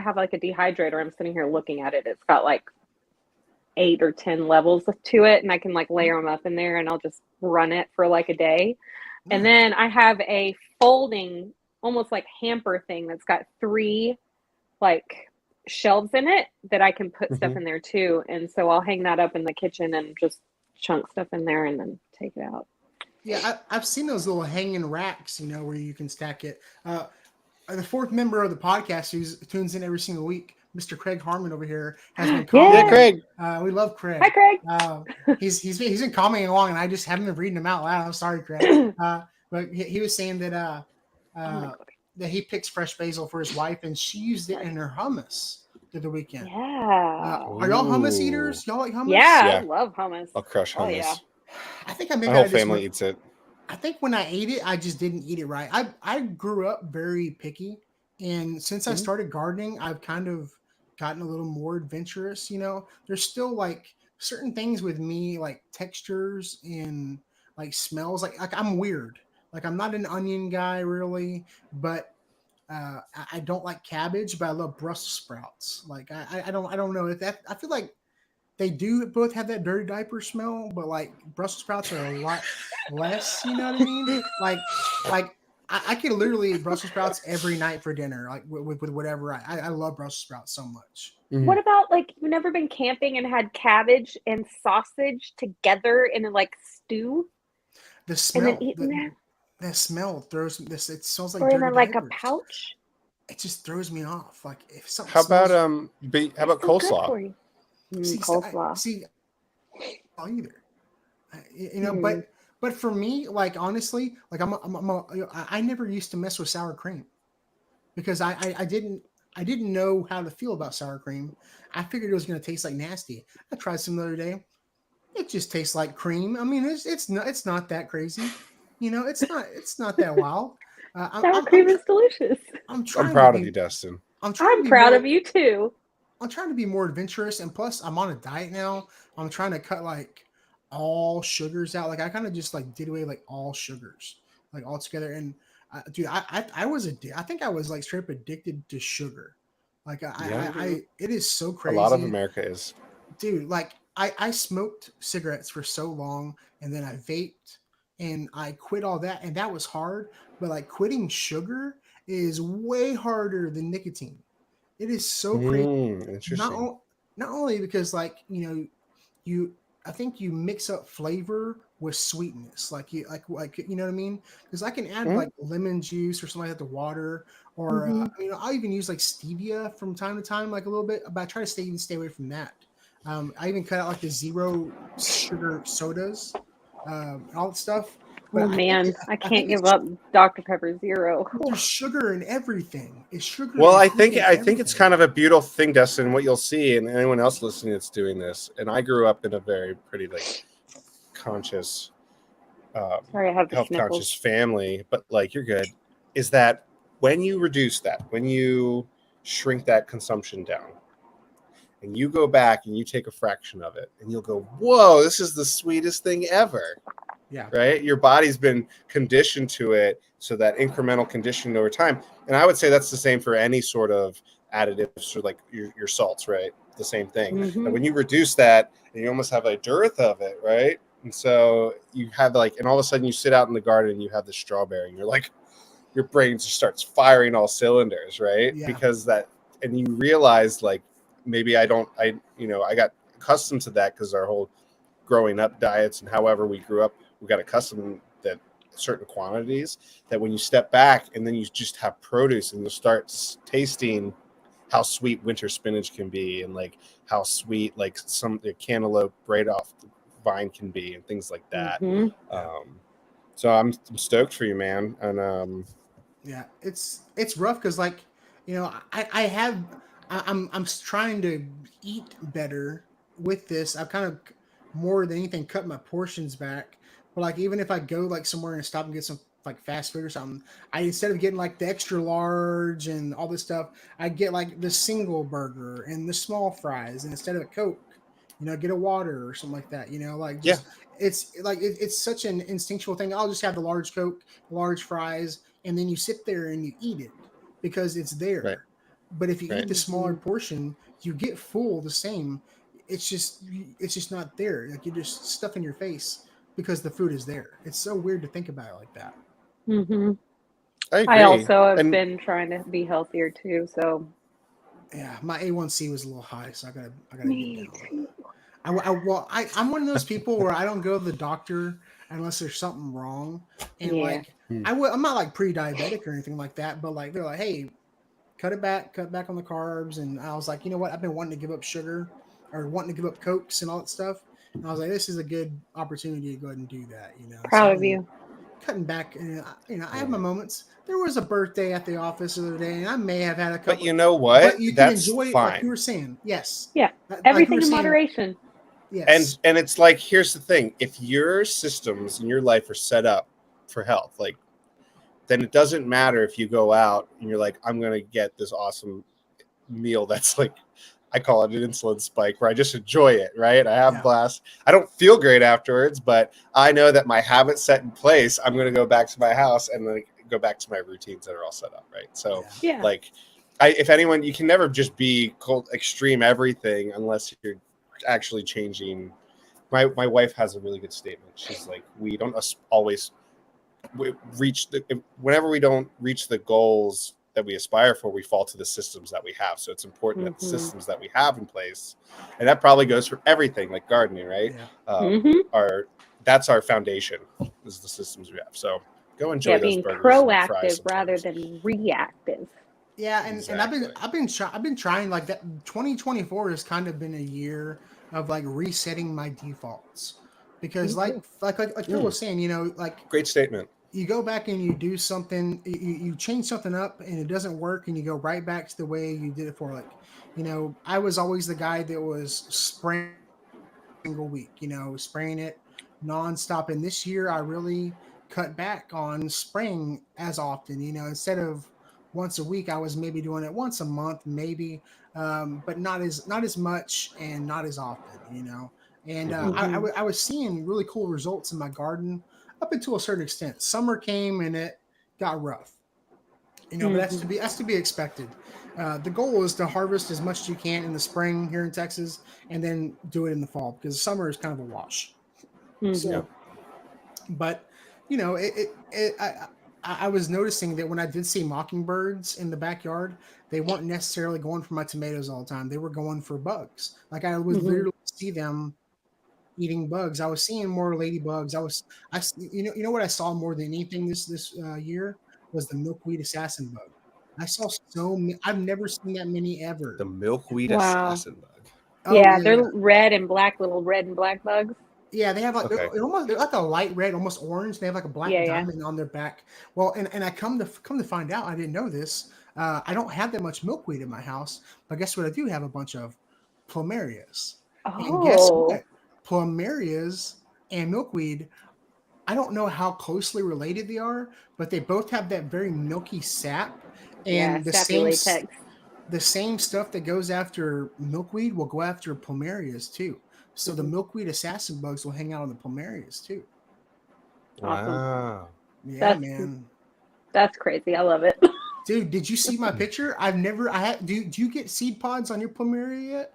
have like a dehydrator. I'm sitting here looking at it. It's got like 8 or 10 levels to it, and I can like layer them up in there, and I'll just run it for like a day. And then I have a folding, almost like hamper thing that's got 3 like shelves in it that I can put stuff in there too. And so I'll hang that up in the kitchen and just chunk stuff in there and then take it out. Yeah, I've seen those little hanging racks, where you can stack it. The fourth member of the podcast who tunes in every single week, Mr. Craig Harmon over here, has been commenting. Yeah, Craig. We love Craig. Hi, Craig. He's been commenting along, and I just haven't been reading them out loud. I'm sorry, Craig. But he was saying that that he picks fresh basil for his wife, and she used it in her hummus the weekend. Yeah. Are y'all hummus eaters? Y'all like hummus? Yeah, Yeah. I love hummus. I'll crush hummus. Oh, yeah. I think I maybe My whole I just family went- eats it. I think when I ate it, I just didn't eat it right. I grew up very picky, and since I started gardening, I've kind of gotten a little more adventurous. You know, there's still like certain things with me, like textures and like smells. Like I'm weird. Like I'm not an onion guy really, but I don't like cabbage, but I love Brussels sprouts. Like I don't know if that. I feel like they do both have that dirty diaper smell, but like Brussels sprouts are a lot less. You know what I mean? Like I could literally eat Brussels sprouts every night for dinner, like with whatever. I love Brussels sprouts so much. What about like you've never been camping and had cabbage and sausage together in a like stew The and smell, then eating that, the smell throws this. It smells like or in dirty a like a diapers. pouch? It just throws me off. Like if something. How about smells, how about It's so good coleslaw? for you. see, Coleslaw. see, either. You know, Mm. but for me, like honestly, like I never used to mess with sour cream because I didn't know how to feel about sour cream. I figured it was going to taste like nasty. I tried some the other day. It just tastes like cream. I mean, it's not that crazy. You know, it's not that wild. Sour cream is delicious. I'm trying I'm proud to of be you, Dustin. I'm trying to I'm be proud more, of you too. I'm trying to be more adventurous, and plus, I'm on a diet now. I'm trying to cut like all sugars out. Like I kind of just like did away like all sugars, like all together. And dude, I think I was like straight up addicted to sugar. Like Yeah. it is so A crazy. lot of America is. Dude. Like I smoked cigarettes for so long, and then I vaped, and I quit all that, and that was hard. But like quitting sugar is way harder than nicotine. It is so crazy not Interesting. not only because like you I think you mix up flavor with sweetness like you know what I mean, because I can add Mhm. like lemon juice or something like that to water, or Mhm. you know I'll even use like stevia from time to time, like a little bit, but I try to stay away from that. I even cut out like the zero sugar sodas, all that stuff. But Oh man, I I think can't give it's up Dr. Pepper Zero. there's sugar in everything. It's sugar Well, and I fruit think in I think it's everything. kind of a beautiful thing, Dustin. What you'll see, and anyone else listening that's doing this, and I grew up in a very pretty like conscious, Sorry, I have the health conscious sniffles. family, but like you're good. Is that when you reduce that, when you shrink that consumption down, and you go back and you take a fraction of it, and you'll go, "Whoa, this is the sweetest thing ever." Yeah. Right? Your body's been conditioned to it, so that incremental conditioning over time. And I would say that's the same for any sort of additives or like your salts, right? The same thing. And Mhm. when you reduce that, and you almost have a dearth of it, right? And so you have like, and all of a sudden you sit out in the garden and you have the strawberry, and you're like, your brain just starts firing all cylinders, right? Yeah. Because that, and you realize like maybe I got accustomed to that because our whole growing up diets and however we grew up, we got accustomed that certain quantities, that when you step back and then you just have produce and you'll start tasting how sweet winter spinach can be, and like how sweet like some the cantaloupe right off the vine can be, and things like that. Mhm. So I'm stoked for you, man. And Yeah, it's rough because like you know I'm trying to eat better with this. I've kind of more than anything cut my portions back. But like even if I go like somewhere and stop and get some like fast food or something, I instead of getting like the extra large and all this stuff, I get like the single burger and the small fries, and instead of a Coke, you know, get a water or something like that. You know, like yeah, just it's like it's such an instinctual thing. I'll just have the large Coke, large fries, and then you sit there and you eat it because it's right, there. But if you eat right. the smaller Mhm. portion, you get full the same. It's just not there. Like you just stuff in your face because the food is there. It's so weird to think about it like that. Mhm. I I agree. also have And been trying to be healthier too, so Yeah, my A1C was a little high, so I gotta get me down. too. I'm one of those people where I don't go to the doctor unless there's something wrong, and Yeah. like I'm not like pre-diabetic or anything like that, but like they're like, hey, cut back on the carbs, and I was like, you know what, I've been wanting to give up sugar or wanting to give up cokes and all that stuff, and I was like, this is a good opportunity to go ahead and do that, you know. So I've Proud of been you. cutting back, and you know, I have my moments. There was a birthday at the office the other day, and I may have had a but couple, you know but what? you can That's enjoy it like you fine. were saying. Yes, Yeah. like you were Everything in saying. moderation. Yes. And it's like, here's the thing: if your systems in your life are set up for health, like, then it doesn't matter if you go out and you're like, I'm gonna get this awesome meal that's like, I call it an insulin spike, where I just enjoy it, right? I have glass. I don't feel great afterwards, but I know that my habit set in place, I'm going to go back to my house and like go back to my routines that are all set up, right? So Yeah. like, if anyone, you can never just be cold extreme everything unless you're actually changing. My wife has a really good statement. She's like, we don't always reach whenever we don't reach the goals that we aspire for, we fall to the systems that we have. So it's important that the systems that we have in place, and that probably goes for everything like gardening, right? That's our foundation, is the systems we have. So go enjoy those being burgers proactive rather than reactive. Yeah, and I've been trying like that. 2024 has kind of been a year of like resetting my defaults, because like Phil was saying, you know, like, great statement. You go back and you do something, you change something up and it doesn't work, and you go right back to the way you did it for, like, you know, I was always the guy that was spraying single week, you know, spraying it nonstop. And this year I really cut back on spraying as often, you know, instead of once a week, I was maybe doing it once a month, maybe, but not as much and not as often, you know. And I was seeing really cool results in my garden up until a certain extent. Summer came and it got rough, you know, but that's to be expected. The goal is to harvest as much as you can in the spring here in Texas, and then do it in the fall, because summer is kind of a wash. So, but you know, I was noticing that when I did see mockingbirds in the backyard, they weren't necessarily going for my tomatoes all the time. They were going for bugs. Like, I would literally see them eating bugs. I was seeing more ladybugs. You know what I saw more than anything this year was the milkweed assassin bug. I saw so many. I've never seen that many ever. The milkweed assassin bug. Oh, they're red and black bugs. Yeah, they have like they're like a light red, almost orange. They have like a black diamond on their back. Well, and I come to find out, I didn't know this. I don't have that much milkweed in my house, but guess what? I do have a bunch of plumerias. And guess what? Plumerias and milkweed, I don't know how closely related they are, but they both have that very milky sap, and the same stuff that goes after milkweed will go after plumerias too. So the milkweed assassin bugs will hang out on the plumerias too. Wow. Yeah, man. That's crazy. I love it. Dude, did you see my picture? Do you get seed pods on your plumeria yet?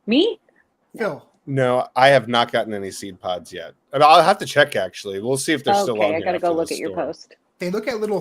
Me? Phil. No, I have not gotten any seed pods yet. I'll have to check, actually. We'll see if they're still on. I gotta go look at your post. They look like little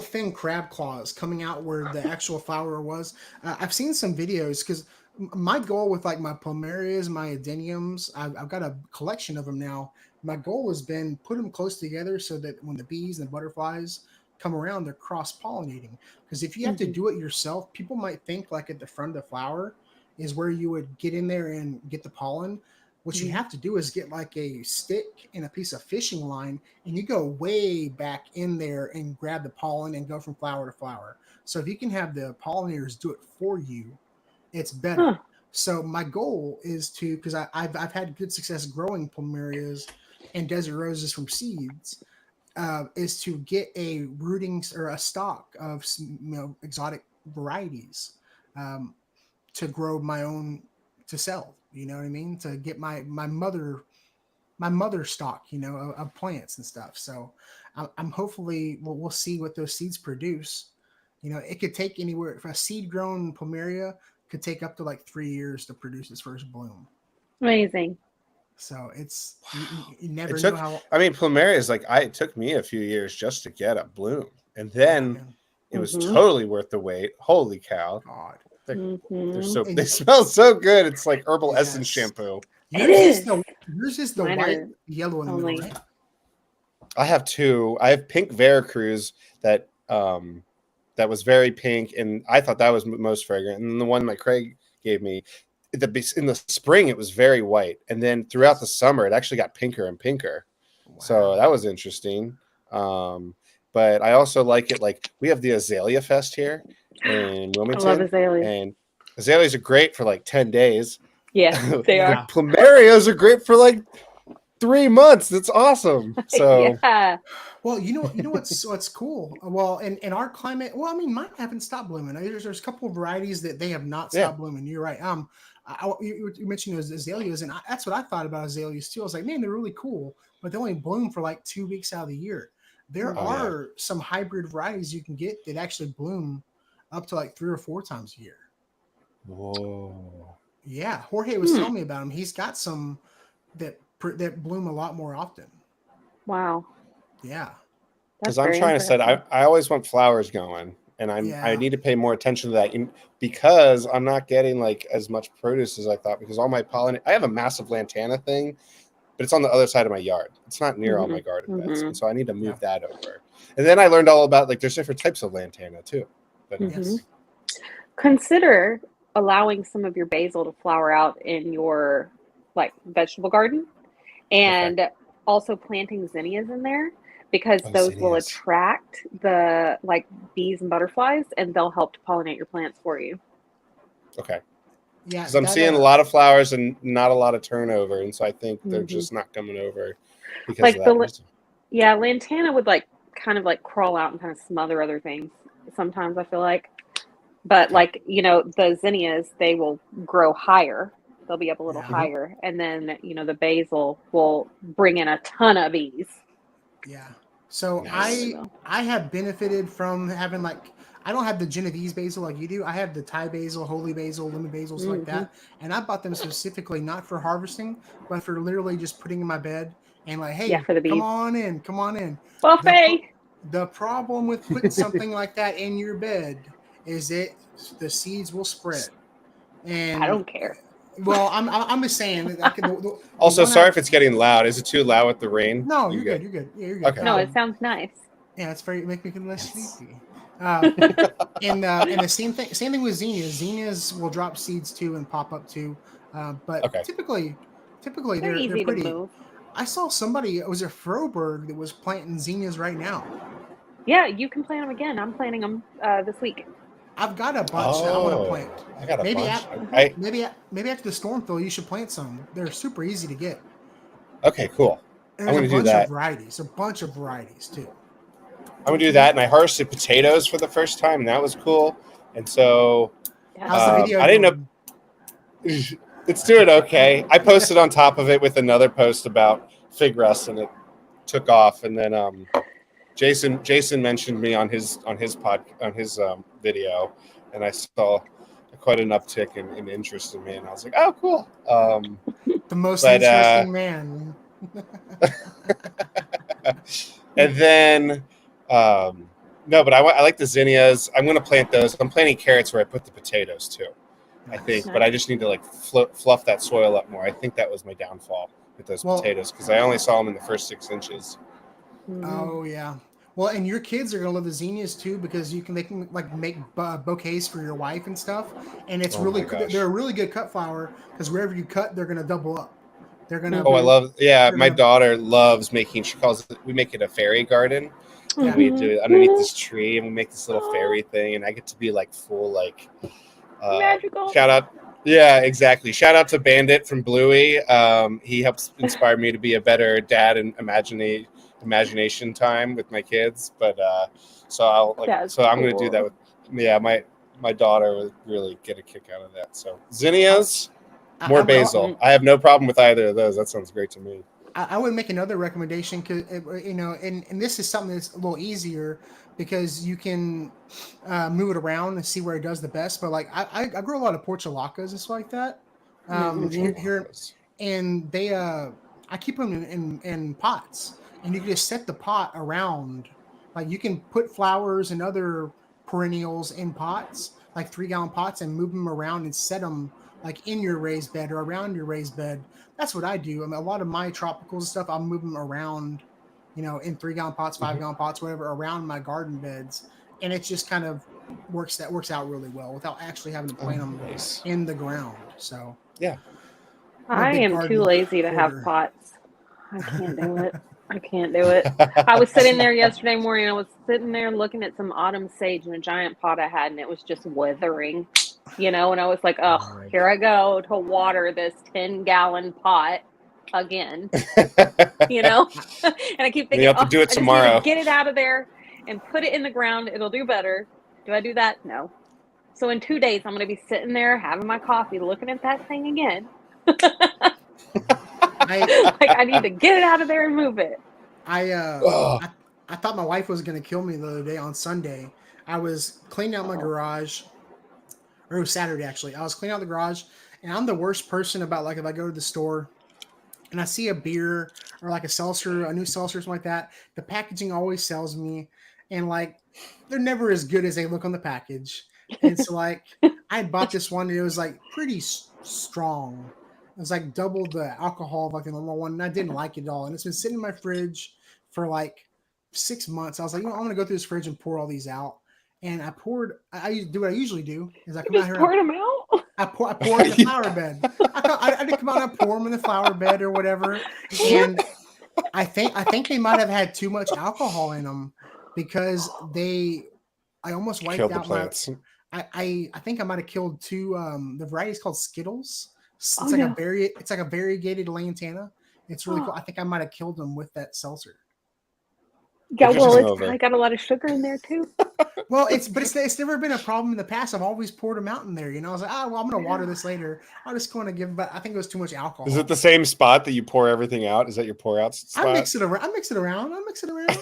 thin crab claws coming out where the actual flower was. I've seen some videos, because my goal with like my plumerias, my adeniums, I've got a collection of them now. My goal has been put them close together so that when the bees and the butterflies come around, they're cross-pollinating. Because if you have to do it yourself, people might think like at the front of the flower is where you would get in there and get the pollen. What you have to do is get like a stick and a piece of fishing line, and you go way back in there and grab the pollen and go from flower to flower. So if you can have the pollinators do it for you, it's better. So my goal is to, because I've had good success growing plumerias and desert roses from seeds, is to get a rooting or a stock of, you know, exotic varieties, to grow my own to sell. You know what I mean? To get my mother stock, you know, of plants and stuff. So I'm hopefully we'll see what those seeds produce. You know, it could take anywhere, for a seed grown plumeria could take up to like 3 years to produce its first bloom. Amazing. So it's you never know how. I mean, plumeria is like, it took me a few years just to get a bloom, and then it was totally worth the wait. Holy cow! God. They smell so good. It's like herbal essence shampoo. Yours is the white, yellow, and the middle, right? I have two. I have pink Veracruz that was very pink, and I thought that was most fragrant. And the one my Craig gave me, in the spring, it was very white, and then throughout the summer, it actually got pinker and pinker. Wow. So that was interesting. But I also like it. Like, we have the Azalea Fest here in Wilmington. I love azaleas. And azaleas are great for like 10 days. Yeah, they are. Plumerias are great for like 3 months. That's awesome. So Well, you know what's cool. Well, in our climate, well, I mean, mine haven't stopped blooming. There's a couple of varieties that they have not Yeah. stopped blooming. You're right. You mentioned those azaleas, and that's what I thought about azaleas too. I was like, man, they're really cool, but they only bloom for like 2 weeks out of the year. There Oh yeah. are some hybrid varieties you can get that actually bloom up to like 3 or 4 times a year. Whoa. Yeah, Jorge was telling me about them. He's got some that bloom a lot more often. Wow. Yeah. Because That's I'm very trying to set, interesting. I always want flowers going, and I Yeah. need to pay more attention to that because I'm not getting like as much produce as I thought. Because all my pollen, I have a massive lantana thing, but it's on the other side of my yard. It's not near all my garden beds, and so I need to move that over. And then I learned all about like there's different types of lantana too. But Yes. Consider allowing some of your basil to flower out in your like vegetable garden, and also planting zinnias in there, because those will zinnias. attract the like bees and butterflies, and they'll help to pollinate your plants for you. Okay. Yeah. Because I'm seeing a lot of flowers and not a lot of turnover, and so I think they're Mhm. just not coming over because Like of that reason. yeah, lantana would like kind of like crawl out and kind of smother other things sometimes, I feel like. But Okay. like, you know, the zinnias, they will grow higher. They'll be up a little Yeah. higher. And then, you know, the basil will bring in a ton of bees. Yeah. So Nice. I have benefited from having like I don't have the Genovese basil like you do. I have the Thai basil, holy basil, lemon basil, stuff like that. And I bought them specifically not for harvesting, but for literally just putting in my bed and like, hey, Yeah, for the bees. come on in, come on in. Buffet. The problem with putting something like that in your bed is the seeds will spread. And I don't care. well, I'm just saying. Like, Also, sorry if it's getting loud. Is it too loud with the rain? No, you're good. You're good. Yeah, you're good. Okay. No, it sounds nice. Yeah, it's very make me less sleepy. And the same thing with zinnias. Zinnias will drop seeds too and pop up too. But typically They're easy pretty. to move. I saw somebody. It was a Froberg that was planting zinnias right now. Yeah, you can plant them again. I'm planting them this week. I've got a bunch that I want to plant. I got a bunch. Maybe after the storm, Phil, you should plant some. They're super easy to get. Okay, cool. And I'm there's going to do that. A bunch of varieties too. I'm going to do that, and I harvested potatoes for the first time, and that was cool. And so how's the video I didn't know. It's doing okay. I posted on top of it with another post about fig rust, and it took off. And then Jason mentioned me on his video, and I saw quite an uptick in interest in me, and I was like, oh, cool. The most interesting man. And then no, but I like the zinnias. I'm going to plant those. I'm planting carrots where I put the potatoes too, I think. But I just need to like fluff that soil up more. I think that was my downfall with those potatoes, because I only saw them in the first 6 inches. Oh yeah. Well, and your kids are gonna love the zinnias too, because you can make bouquets for your wife and stuff, and it's they're a really good cut flower, because wherever you cut, they're gonna double up. They're gonna. Oh, I love. Yeah, my daughter loves making. She calls it. We make it a fairy garden. And we do it underneath this tree, and we make this little fairy thing, and I get to be like full like magical. Shout out. Yeah, exactly. Shout out to Bandit from Bluey. He helps inspire me to be a better dad and imagination time with my kids. But so I'm going to do that with my daughter would really get a kick out of that. So zinnias, more basil. I have no problem with either of those. That sounds great to me. I would make another recommendation, because and this is something that's a little easier, because you can move it around and see where it does the best. But like I grow a lot of portulacas and stuff like that here, and they I keep them in pots, and you can just set the pot around. Like you can put flowers and other perennials in pots, like 3-gallon pots, and move them around and set them like in your raised bed or around your raised bed. That's what I do. I mean, a lot of my tropicals and stuff, I'll move them around, in 3-gallon pots, 5-gallon pots, whatever, around my garden beds. And it just kind of works out really well without actually having to plant them in the ground. So yeah. I am too lazy to have pots. I can't do it. I can't do it. I was sitting there yesterday morning. I was sitting there looking at some autumn sage in a giant pot I had, and it was just withering, and I was like, oh, here I go to water this 10-gallon pot. again. You know, and I keep thinking, You have to do it I just need tomorrow. to get it out of there and put it in the ground. It'll do better. Do I do that? No. So in 2 days, I'm going to be sitting there having my coffee, looking at that thing again. Like I need to get it out of there and move it. Ugh. I thought my wife was gonna kill me the other day on Sunday. I was cleaning out my garage, or it was Saturday actually. I was cleaning out the garage, and I'm the worst person about like if I go to the store and I see a beer or like a seltzer, a new seltzer, or something like that. The packaging always sells me, and like they're never as good as they look on the package. And so like I bought this one, and it was like pretty strong. It was like double the alcohol of like the normal one, and I didn't like it at all. And it's been sitting in my fridge for like 6 months. I was like, I'm gonna go through this fridge and pour all these out. And I poured. I do what I usually do is I come out Just here. poured them out. I pour in the flower bed. I did come out and I pour them in the flower bed or whatever. And I think they might have had too much alcohol in them because I almost wiped Killed the out my. plants. I think I might have killed two. The variety is called Skittles. It's Oh, like no. it's like a variegated Lantana. It's really cool. I think I might have killed them with that seltzer. Yeah, Just well, it's over. probably got a lot of sugar in there too. Well, it's never been a problem in the past. I've always poured them out in there. You know, I was like, I'm gonna water this later. I just want to give, but I think it was too much alcohol. Is it the same spot that you pour everything out? Is that your pour out spot? I mix it around.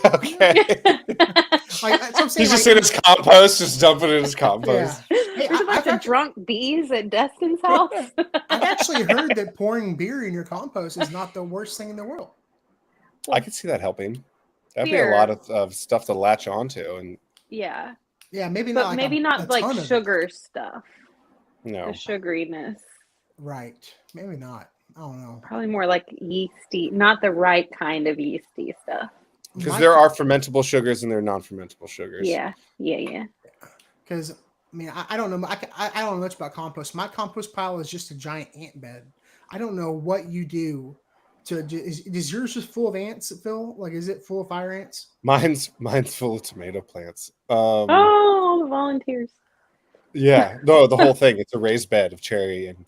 Okay. Like, that's what I'm saying. He's just like, in his compost, just dumping it in his compost. yeah. Hey, There's a bunch of drunk bees at Destin's house. I've actually heard that pouring beer in your compost is not the worst thing in the world. I could see that helping. That'd Here. be a lot of stuff to latch onto, and Yeah, Yeah, maybe but not. Like maybe a not ton like of it. sugar stuff. no. The sugariness. Right? Maybe not. I don't know. Probably more like yeasty, not the right kind of yeasty stuff. Because there are fermentable sugars and there are non-fermentable sugars. Yeah. Because I mean, I don't know. I don't know much about compost. My compost pile is just a giant ant bed. I don't know what you do to. Is yours just full of ants, Phil? Like, is it full of fire ants? Mine's full of tomato plants. Oh, the volunteers. Yeah, no, the whole thing. It's a raised bed of cherry and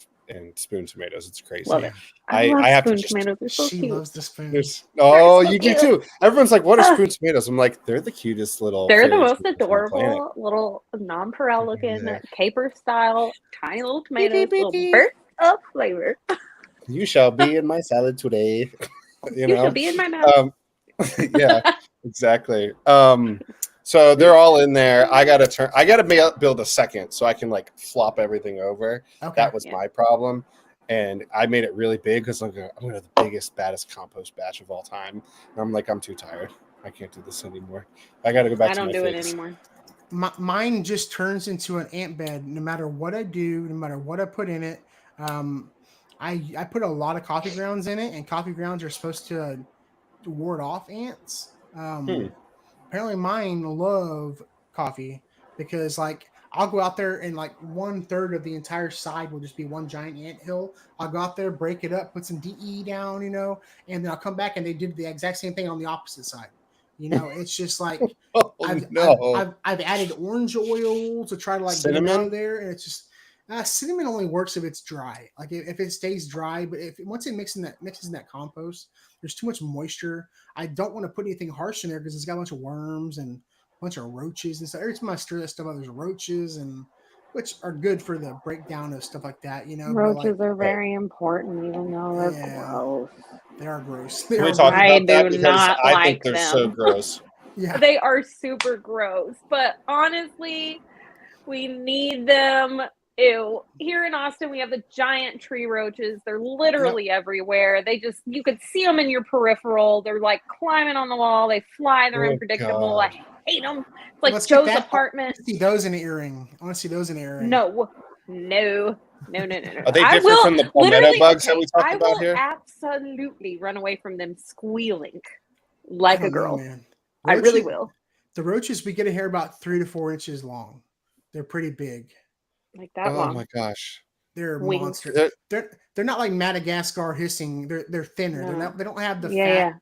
spoon tomatoes. It's crazy. Love it. I love have to spoon just- tomatoes. They're so She cute. loves the spoon. Oh, so you do cute. too. Everyone's like, "What are spoon tomatoes?" I'm like, "They're the cutest little." They're the fairy most tomatoes on the planet." adorable little nonpareil looking Yeah. caper style tiny little tomatoes, beep, little beep. burst of flavor. You shall be in my salad today. you You know. should be in my mouth. Yeah, exactly. So they're all in there. I gotta build a second so I can like flop everything over. Okay. That was Yeah. my problem, and I made it really big because I'm gonna have the biggest, baddest compost batch of all time. And I'm like, I'm too tired. I can't do this anymore. I gotta go back I to don't my do it face. anymore. Mine just turns into an ant bed no matter what I do, no matter what I put in it. I put a lot of coffee grounds in it, and coffee grounds are supposed to ward off ants. Apparently mine love coffee because like I'll go out there and like 1/3 of the entire side will just be one giant ant hill. I'll go out there, break it up, put some DE down, and then I'll come back and they did the exact same thing on the opposite side. It's just like Oh no! I've added orange oil to try to like get it out Cinnamon? of there, and it's just cinnamon only works if it's dry. Like if it stays dry, but once it mixes in that compost, there's too much moisture. I don't want to put anything harsh in there because it's got a bunch of worms and a bunch of roaches and stuff. Every time I stir that stuff up, there's roaches and which are good for the breakdown of stuff like that. but, Roaches like, are very important, even though they're Yeah. gross. they are gross. Can They we are talk gross. I about that? do Because not I like think they're so them. gross. Yeah. They are super gross, but honestly, we need them. Ew. Here in Austin, we have the giant tree roaches. They're literally everywhere. You could see them in your peripheral. They're like climbing on the wall. They fly. They're Oh, unpredictable. God. I hate them. It's like Let's get Joe's that- apartment. See those in an earring. I want to see those in an earring. No. Are they I different will from the palmetto literally- bugs that we I talked about will here? absolutely run away from them squealing like I a don't know, girl. man. I really Roaches- will. The roaches we get a hair about 3 to 4 inches long. They're pretty big. Like that Oh long. my gosh! They're Wings. monsters. They're not like Madagascar hissing. They're thinner. No. They don't have the Yeah, fat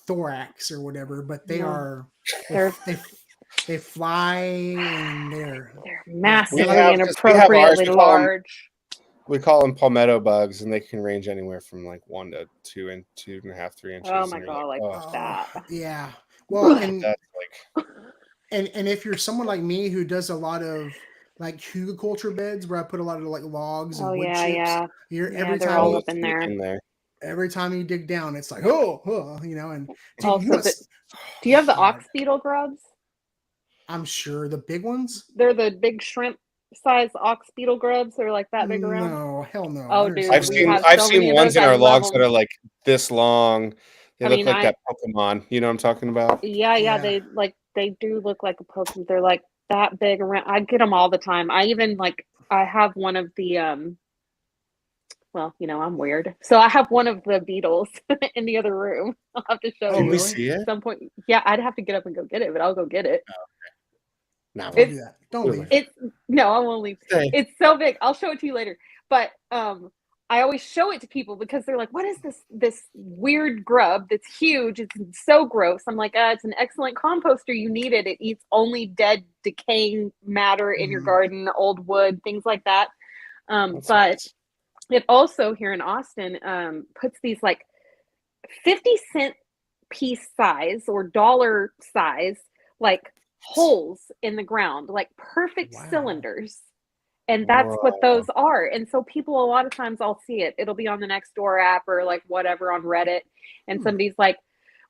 thorax or whatever, but they No. are. They're- They fly and they're They're massively have- 'cause we have ours, inappropriately we call 'em- large. We call them palmetto bugs, and they can range anywhere from like 1 to 2 and 2.5, 3 inches. Oh my and you're god, like oh, that. Yeah. Well, and that's like if you're someone like me who does a lot of like hugelkultur beds where I put a lot of like logs and Oh wood yeah, chips, yeah. you're Yeah, every they're time all you up in there. every time you dig down, it's like oh, you know. And dude, Also, you know what's- do you have the God, ox beetle grubs? I'm sure the big ones. They're the big shrimp size ox beetle grubs. They're like that big around. No, hell no. Oh, There's dude, I've no we way. seen have so many of ones those. in I our love logs that them. are like this long. They I look mean, like that Pokemon. You know what I'm talking about? yeah, Yeah. they do look like a Pokemon. They're like that big around. I get them all the time. I even I have one of the well, you know, I'm weird. So I have one of the beetles in the other room. I'll have to show Oh, Can you we really? see at it? some point. Yeah, I'd have to get up and go get it, but I'll go get it. No, Don't do that. Don't Really? leave. It's no, I won't leave. Stay. It's so big. I'll show it to you later. But I always show it to people because they're like, "What is this weird grub that's huge? It's so gross." I'm like, "It's an excellent composter. You need it. It eats only dead, decaying matter in your Mhm. garden, old wood, things like that." That's But nice. it also here in Austin puts these like 50-cent piece size or dollar size like holes in the ground, like perfect Wow. cylinders. And that's what those are. And so people, a lot of times I'll see it. It'll be on the Nextdoor app or like whatever on Reddit. And somebody's like,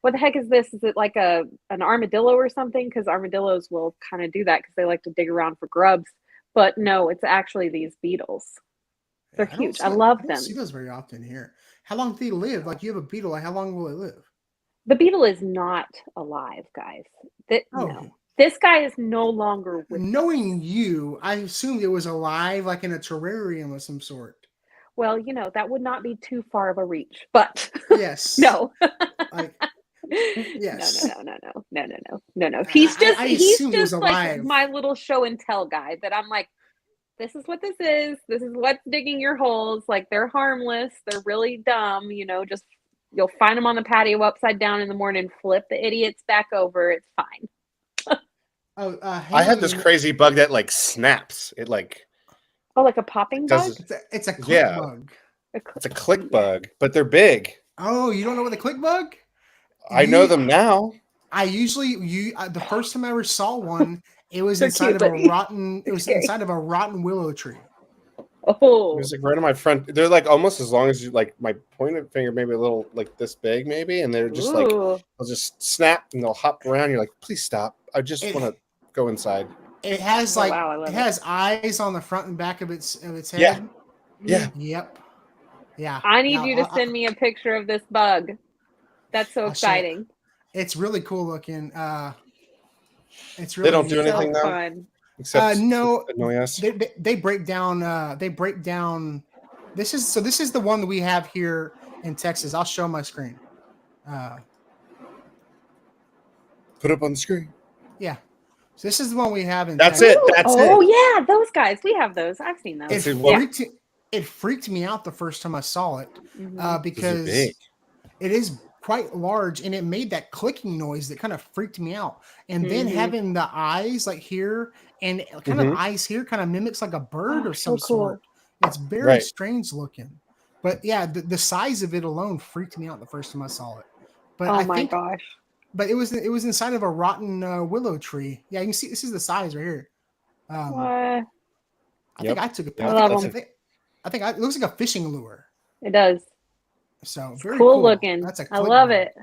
what the heck is this? Is it like an armadillo or something? Because armadillos will kind of do that because they like to dig around for grubs. But no, it's actually these beetles. They're I don't huge. see I it- love I don't them. see those very often here. How long do they live? Like you have a beetle. Like how long will it live? The beetle is not alive, guys. Oh, No. This guy is no longer with us. knowing you, I assumed it was alive, like in a terrarium of some sort. Well, you know, that would not be too far of a reach, but Yes. no. Like yes. No. He's I assumed it was just like alive. my little show and tell guy that I'm like, this is what this is. This is what's digging your holes. Like they're harmless. They're really dumb. You know, just you'll find them on the patio upside down in the morning, flip the idiots back over. It's fine. Oh, I have this Haley, crazy bug that like snaps. It like Oh, like a popping bug? does. It's a click Yeah. bug. It's a click bug, but they're big. Oh, you don't know what the click bug? I know them now. I usually the first time I ever saw one, it was They're inside cute, of a but rotten. It was scary. inside of a rotten willow tree. Oh, It was like right on my front. They're like almost as long as you like my pointed finger, maybe a little like this big, maybe, and they're just like ooh. they'll just snap and they'll hop around. You're like, please stop. I just want to go inside. It has Oh, like wow, I love it it. has eyes on the front and back of its head. Yeah. Yeah. Yep. Yeah. I need Now, you to send me a picture of this bug. That's so I'll show it. exciting. It's really cool looking. It's They really don't do neat. anything So now, fun. except no, annoy us. they break down. They break down. This is the one that we have here in Texas. I'll show my screen. Put up on the screen. Yeah. So this is the one we have in That's Texas. it. That's Oh it. yeah, those guys. We have those. I've seen those. It's- It freaked me out the first time I saw it Mhm. Those are because big. it is quite large and it made that clicking noise that kind of freaked me out. And then Mhm. having the eyes like here and kind of eyes here kind of mimics like a bird Oh, or so some cool. sort. It's very Right. strange looking. But yeah, the size of it alone freaked me out the first time I saw it. But Oh I my think gosh. but it was inside of a rotten willow tree. Yeah, you can see this is the size right here. What? I Yep. think I took a Yep. I love think, them. I think it looks like a fishing lure. It does. So It's very cool looking. That's a I click love bug. it.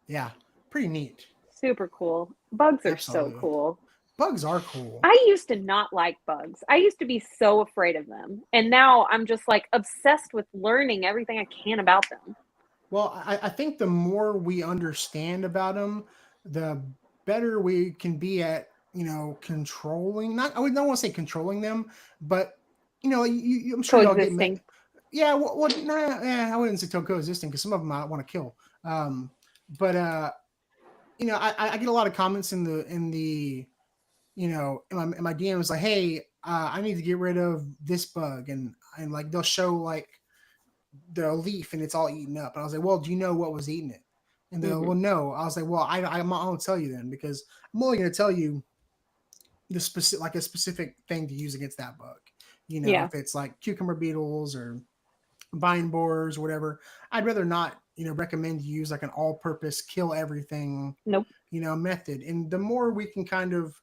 Yeah, pretty neat. Super cool. Bugs are Absolutely. so cool. Bugs are cool. I used to not like bugs. I used to be so afraid of them. And now I'm just like obsessed with learning everything I can about them. Well, I think the more we understand about them, the better we can be at, controlling. I don't want to say controlling them, but I'm sure y'all get Coexisting. Yeah, I wouldn't say coexisting because some of them I want to kill. But I get a lot of comments in the in my DMs like, hey, I need to get rid of this bug, and like they'll show like the leaf and it's all eaten up. And I was like, well, do you know what was eating it? And they're well, no. I was like, well, I won't tell you then because I'm only going to tell you a specific thing to use against that bug. You know, Yeah. if it's like cucumber beetles or vine borers, whatever, I'd rather not, recommend you use like an all-purpose kill everything, Nope. Method. And the more we can kind of,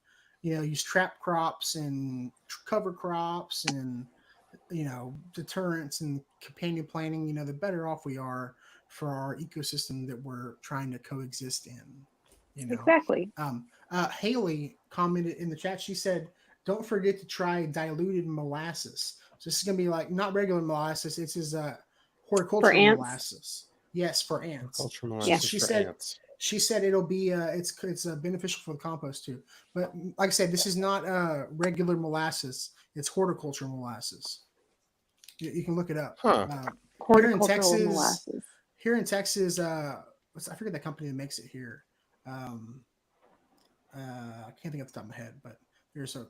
use trap crops and cover crops and, deterrents and companion planting, the better off we are for our ecosystem that we're trying to coexist in, Exactly. Haley commented in the chat. She said, don't forget to try diluted molasses. So this is going to be like not regular molasses. It's his horticultural ants? molasses. Yes, for ants. Cultural Yeah. molasses She for said ants. she said it'll be it's beneficial for the compost too. But like I said, this is not regular molasses. It's horticultural molasses. You can look it up. Huh. Horticultural molasses. Here in Texas, I forget the company that makes it here. I can't think off the top of my head, but there's a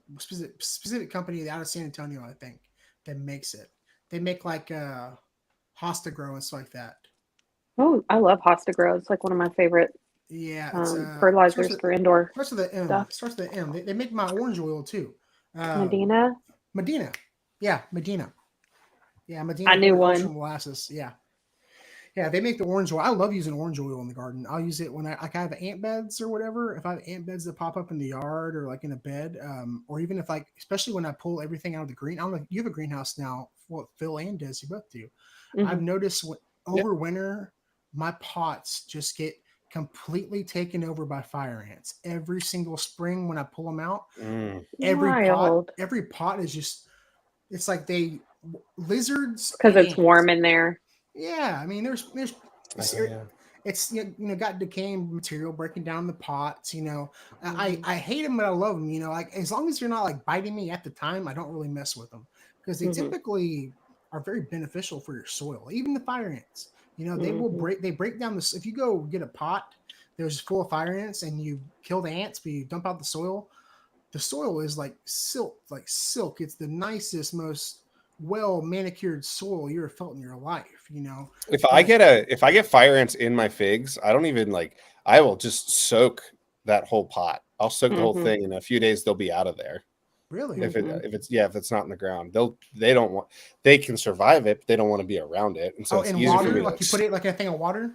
specific company out of San Antonio, I think, that makes it. They make like Hosta Grow and stuff like that. Oh, I love Hosta Grow. It's like one of my favorite fertilizers for indoor starts with the M. stuff. Starts with the M. They make my orange oil too. Medina. Yeah, Medina. Yeah, Medina. I knew one. Molasses. Yeah, they make the orange oil. I love using orange oil in the garden. I'll use it when I have ant beds or whatever. If I have ant beds that pop up in the yard or like in a bed, or even if especially when I pull everything out of the green. I don't know. You have a greenhouse now. What Phil and Des, you both do. Mm-hmm. I've noticed over winter, my pots just get completely taken over by fire ants. Every single spring when I pull them out, every pot is just. It's like lizards because it's warm in there. Yeah, I mean, it's got decaying material breaking down the pots. I hate them, but I love them. Like as long as you're not like biting me at the time, I don't really mess with them because they typically are very beneficial for your soil. Even the fire ants, they will break down this. If you go get a pot there's full of fire ants and you kill the ants, but you dump out the soil is like silk. It's the nicest, most well manicured soil you ever felt in your life. If I get fire ants in my figs, I don't even I will just soak that whole pot. I'll soak the whole thing. In a few days they'll be out of there. Really? If it's not in the ground, they can survive it, but they don't want to be around it. And so it's easier water, for me you put it like a thing of water.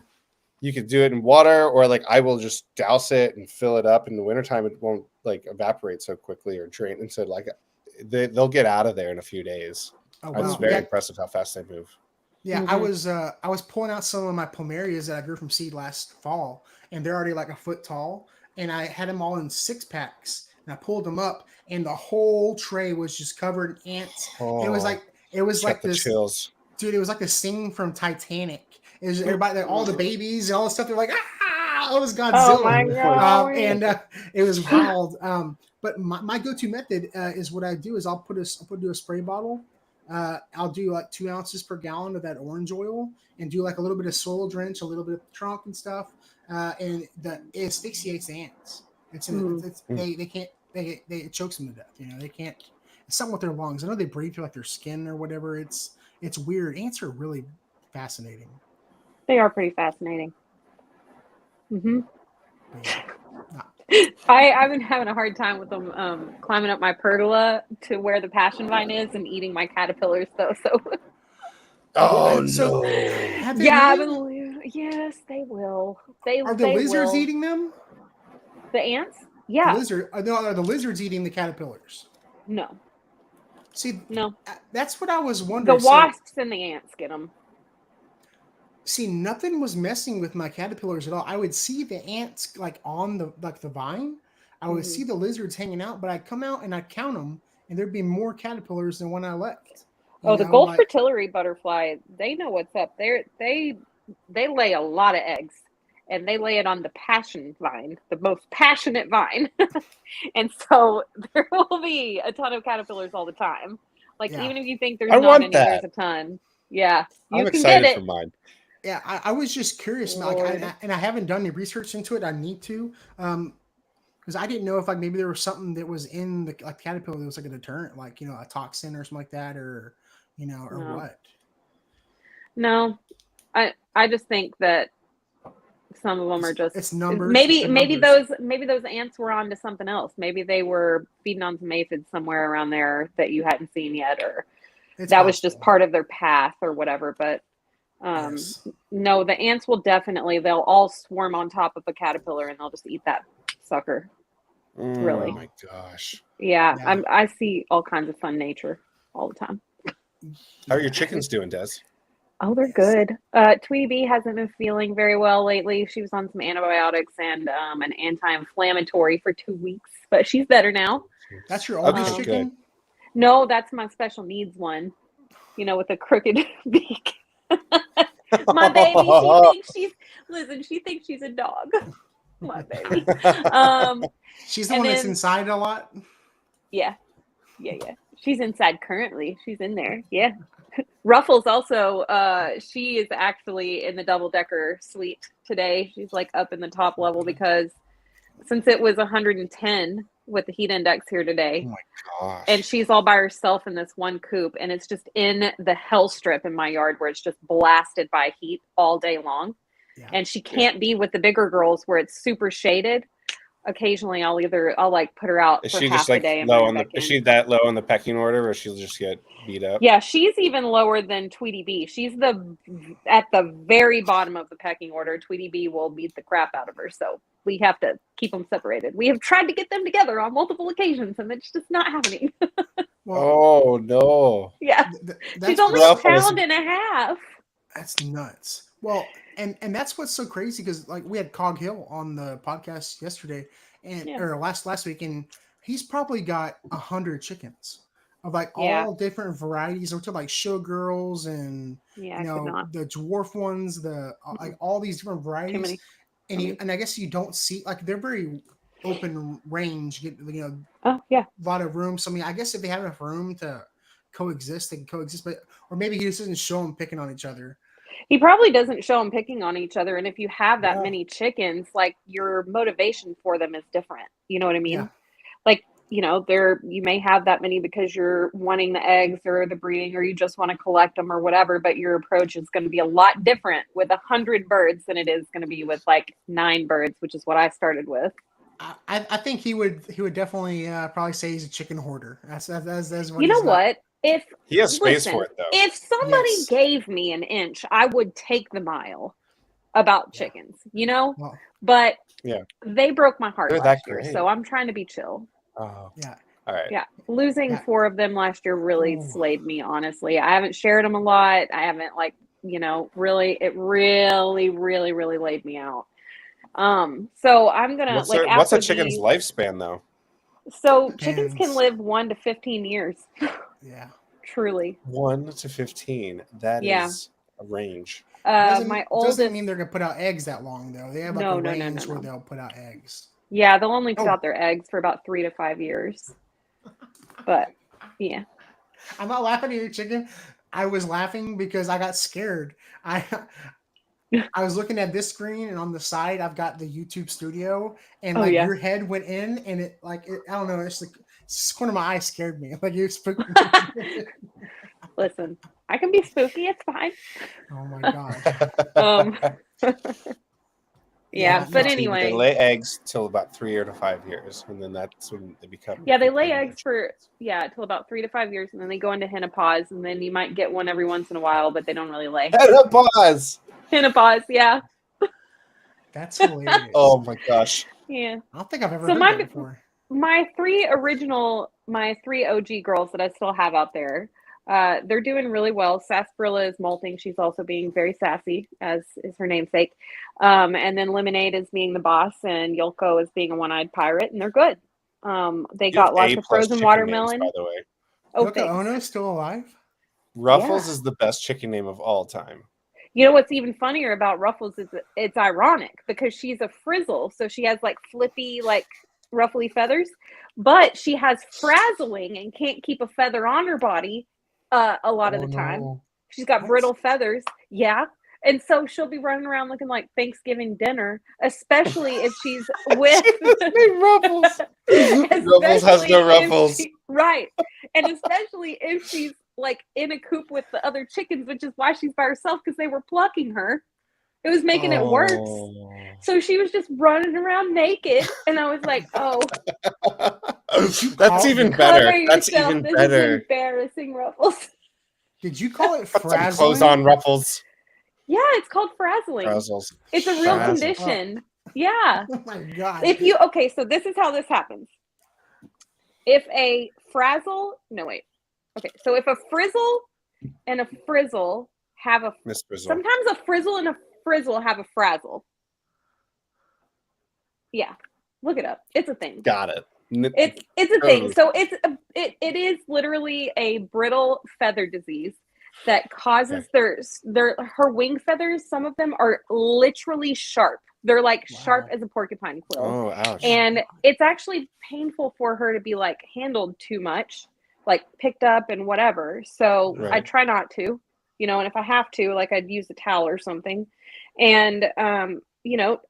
You could do it in water, or I will just douse it and fill it up. In the wintertime, it won't evaporate so quickly or drain. And so they'll get out of there in a few days. Oh, wow. It's very impressive how fast they move. Yeah, I was pulling out some of my plumerias that I grew from seed last fall, and they're already like a foot tall. And I had them all in 6-packs, and I pulled them up, and the whole tray was just covered in ants. It was like this chills. Dude, it was like the scene from Titanic. It was everybody, all the babies and all the stuff. They're like, ah, it was Godzilla. Oh my God. And it was wild. But my go-to method is what I do is I'll do a spray bottle. I'll do like 2 ounces per gallon of that orange oil and do like a little bit of soil drench, a little bit of trunk and stuff. And it asphyxiates the ants. It chokes them to death. They can't. It's something with their lungs. I know they breathe through like their skin or whatever. It's weird. Ants are really fascinating. They are pretty fascinating. Mm-hmm. Yeah. I've been having a hard time with them climbing up my pergola to where the passion vine is and eating my caterpillars though. So. Oh no! Yes, they will. Are the lizards eating them? The ants? Yeah. Are the lizards eating the caterpillars? No. See, no. That's what I was wondering. The wasps and the ants get them. See, nothing was messing with my caterpillars at all. I would see the ants on the vine. I would see the lizards hanging out, but I'd come out and I'd count them, and there'd be more caterpillars than when I left. The gold fritillary butterfly, they know what's up. They lay a lot of eggs, and they lay it on the passion vine, the most passionate vine. And so there will be a ton of caterpillars all the time. Even if you think there's not any, there's a ton. Yeah, I'm excited for mine. Yeah, I was just curious, and I haven't done any research into it. I need to, because I didn't know if maybe there was something that was in the caterpillar that was like a deterrent, a toxin or something like that, or what. No, I just think that Some of them are just it's numbers. Maybe it's maybe numbers. those ants were on to something else. Maybe they were feeding on some aphids somewhere around there that you hadn't seen yet, or It's that was just possible. part of their path or whatever. But Yes. no, the ants will definitely, they'll all swarm on top of a caterpillar and they'll just eat that sucker. Really. Oh my gosh. Yeah, Yeah. I see all kinds of fun nature all the time. How are your chickens doing, Des? Oh, they're good. Tweety Bee hasn't been feeling very well lately. She was on some antibiotics and an anti-inflammatory for 2 weeks, but she's better now. That's your Okay, oldest good. chicken? No, that's my special needs one. You know, with the crooked beak. My baby, she thinks she's a dog. My baby. She's the and one that's then- inside a lot. Yeah. She's inside currently. She's in there. Yeah. Ruffles also, she is actually in the double-decker suite today. She's like up in the top level because since it was 110 with the heat index here today, Oh my gosh. and she's all by herself in this one coop, and it's just in the hell strip in my yard where it's just blasted by heat all day long. Yeah. And she can't be with the bigger girls where it's super shaded. Occasionally I'll like put her out Is for she half just a like day and low bring on her the? back Is in. she that low on the pecking order, where she'll just get beat up? Yeah, she's even lower than Tweety Bee. She's at the very bottom of the pecking order. Tweety Bee will beat the crap out of her. So we have to keep them separated. We have tried to get them together on multiple occasions, and it's just not happening. Well, Oh no. Yeah, that's she's only rough. a pound and a half. That's nuts. Well, and that's what's so crazy because like we had Cog Hill on the podcast yesterday and Yeah. or last week, and he's probably got 100 chickens of like Yeah. all different varieties. We're talking like showgirls and Yeah, you I could know not. the dwarf ones, the like all these different varieties. Too many. And and I guess you don't see like they're very open range. You know, Oh yeah. a lot of room. So I mean, I guess if they have enough room to coexist, they can coexist. But or maybe he just doesn't show them picking on each other. He probably doesn't show them picking on each other. And if you have that Yeah. many chickens, like your motivation for them is different. You know what I mean? Yeah. Like, you know, you may have that many because you're wanting the eggs or the breeding, or you just want to collect them or whatever, but your approach is going to be a lot different with 100 birds than it is going to be with like 9 birds, which is what I started with. I think he would definitely probably say he's a chicken hoarder. That's what You know he's not. what? If He has space Listen, for it though. if somebody Yes. gave me an inch, I would take the mile about Yeah. chickens, you know? Well, But Yeah. they broke my heart They're last that year, great. so I'm trying to be chill. Oh, yeah. all right. Yeah, losing Yeah. 4 of them last year really Ooh. slayed me, honestly. I haven't shared them a lot. I haven't really, it really, really, really laid me out. So I'm gonna What's like what's a after chicken's these- lifespan though? So chickens can Depends. live 1 to 15 years, Yeah. truly. 1 to 15. That is Yeah. a range. My oldest, doesn't mean they're gonna put out eggs that long though. They have like No, a no, no, range no, where no. they'll put out eggs. yeah, they'll only put Oh. out their eggs for about 3 to 5 years. But yeah, I'm not laughing at your chicken. I was laughing because I got scared. I was looking at this screen, and on the side I've got the YouTube studio, and Oh, like yeah. your head went in, and it I don't know, it's like this corner of my eye scared me. Like you spooked me. listen, I can be spooky. It's fine. Oh my god. Um, yeah, Yeah, but no. anyway. They lay eggs till about 3 to 5 years, and then that's when they become. Yeah, they lay full-grown eggs for till about 3 to 5 years, and then they go into henopause, and then you might get one every once in a while, but they don't really lay. Menopause! Henopause, yeah, That's hilarious. Oh my gosh. yeah. I don't think I've ever So heard my- that before. My 3 OG girls that I still have out there, they're doing really well. Sarsaparilla is molting; she's also being very sassy, as is her namesake. And then Lemonade is being the boss, and Yolko is being a one-eyed pirate, and they're good. They You got have lots A+ of frozen chicken watermelon. names, by the way. Oh, Yoko thanks. Ono is still alive? Ruffles Yeah. is the best chicken name of all time. You know what's even funnier about Ruffles is that it's ironic because she's a frizzle, so she has like flippy, like ruffly feathers, but she has frazzling and can't keep a feather on her body a lot of the time. She's got What? brittle feathers, yeah, and so she'll be running around looking like Thanksgiving dinner, especially if she's with Ruffles. Ruffles has Especially no if ruffles. right, and especially if she's like in a coop with the other chickens, which is why she's by herself because they were plucking her. It was making it worse. So she was just running around naked, and I was like, "Oh, That's even better. cover That's yourself. even This is better. embarrassing, Ruffles." Did you call it Put some clothes frazzling? on, Ruffles. Yeah, it's called frazzling. Frazzles. It's a real Frazzle. condition. Yeah. Oh my god. If you so this is how this happens. If a frazzle, no wait. Okay, so if a frizzle and a frizzle have a Miss Frizzle. sometimes a frizzle and a frizzle have a frazzle. Yeah, look it up. It's a thing. Got it. It's a thing. Totally. So it is literally a brittle feather disease that causes her wing feathers. Some of them are literally sharp. They're like sharp as a porcupine quill. Oh, ouch. And it's actually painful for her to be like handled too much, like picked up and whatever. So I try not to, and if I have to, like I'd use a towel or something. And,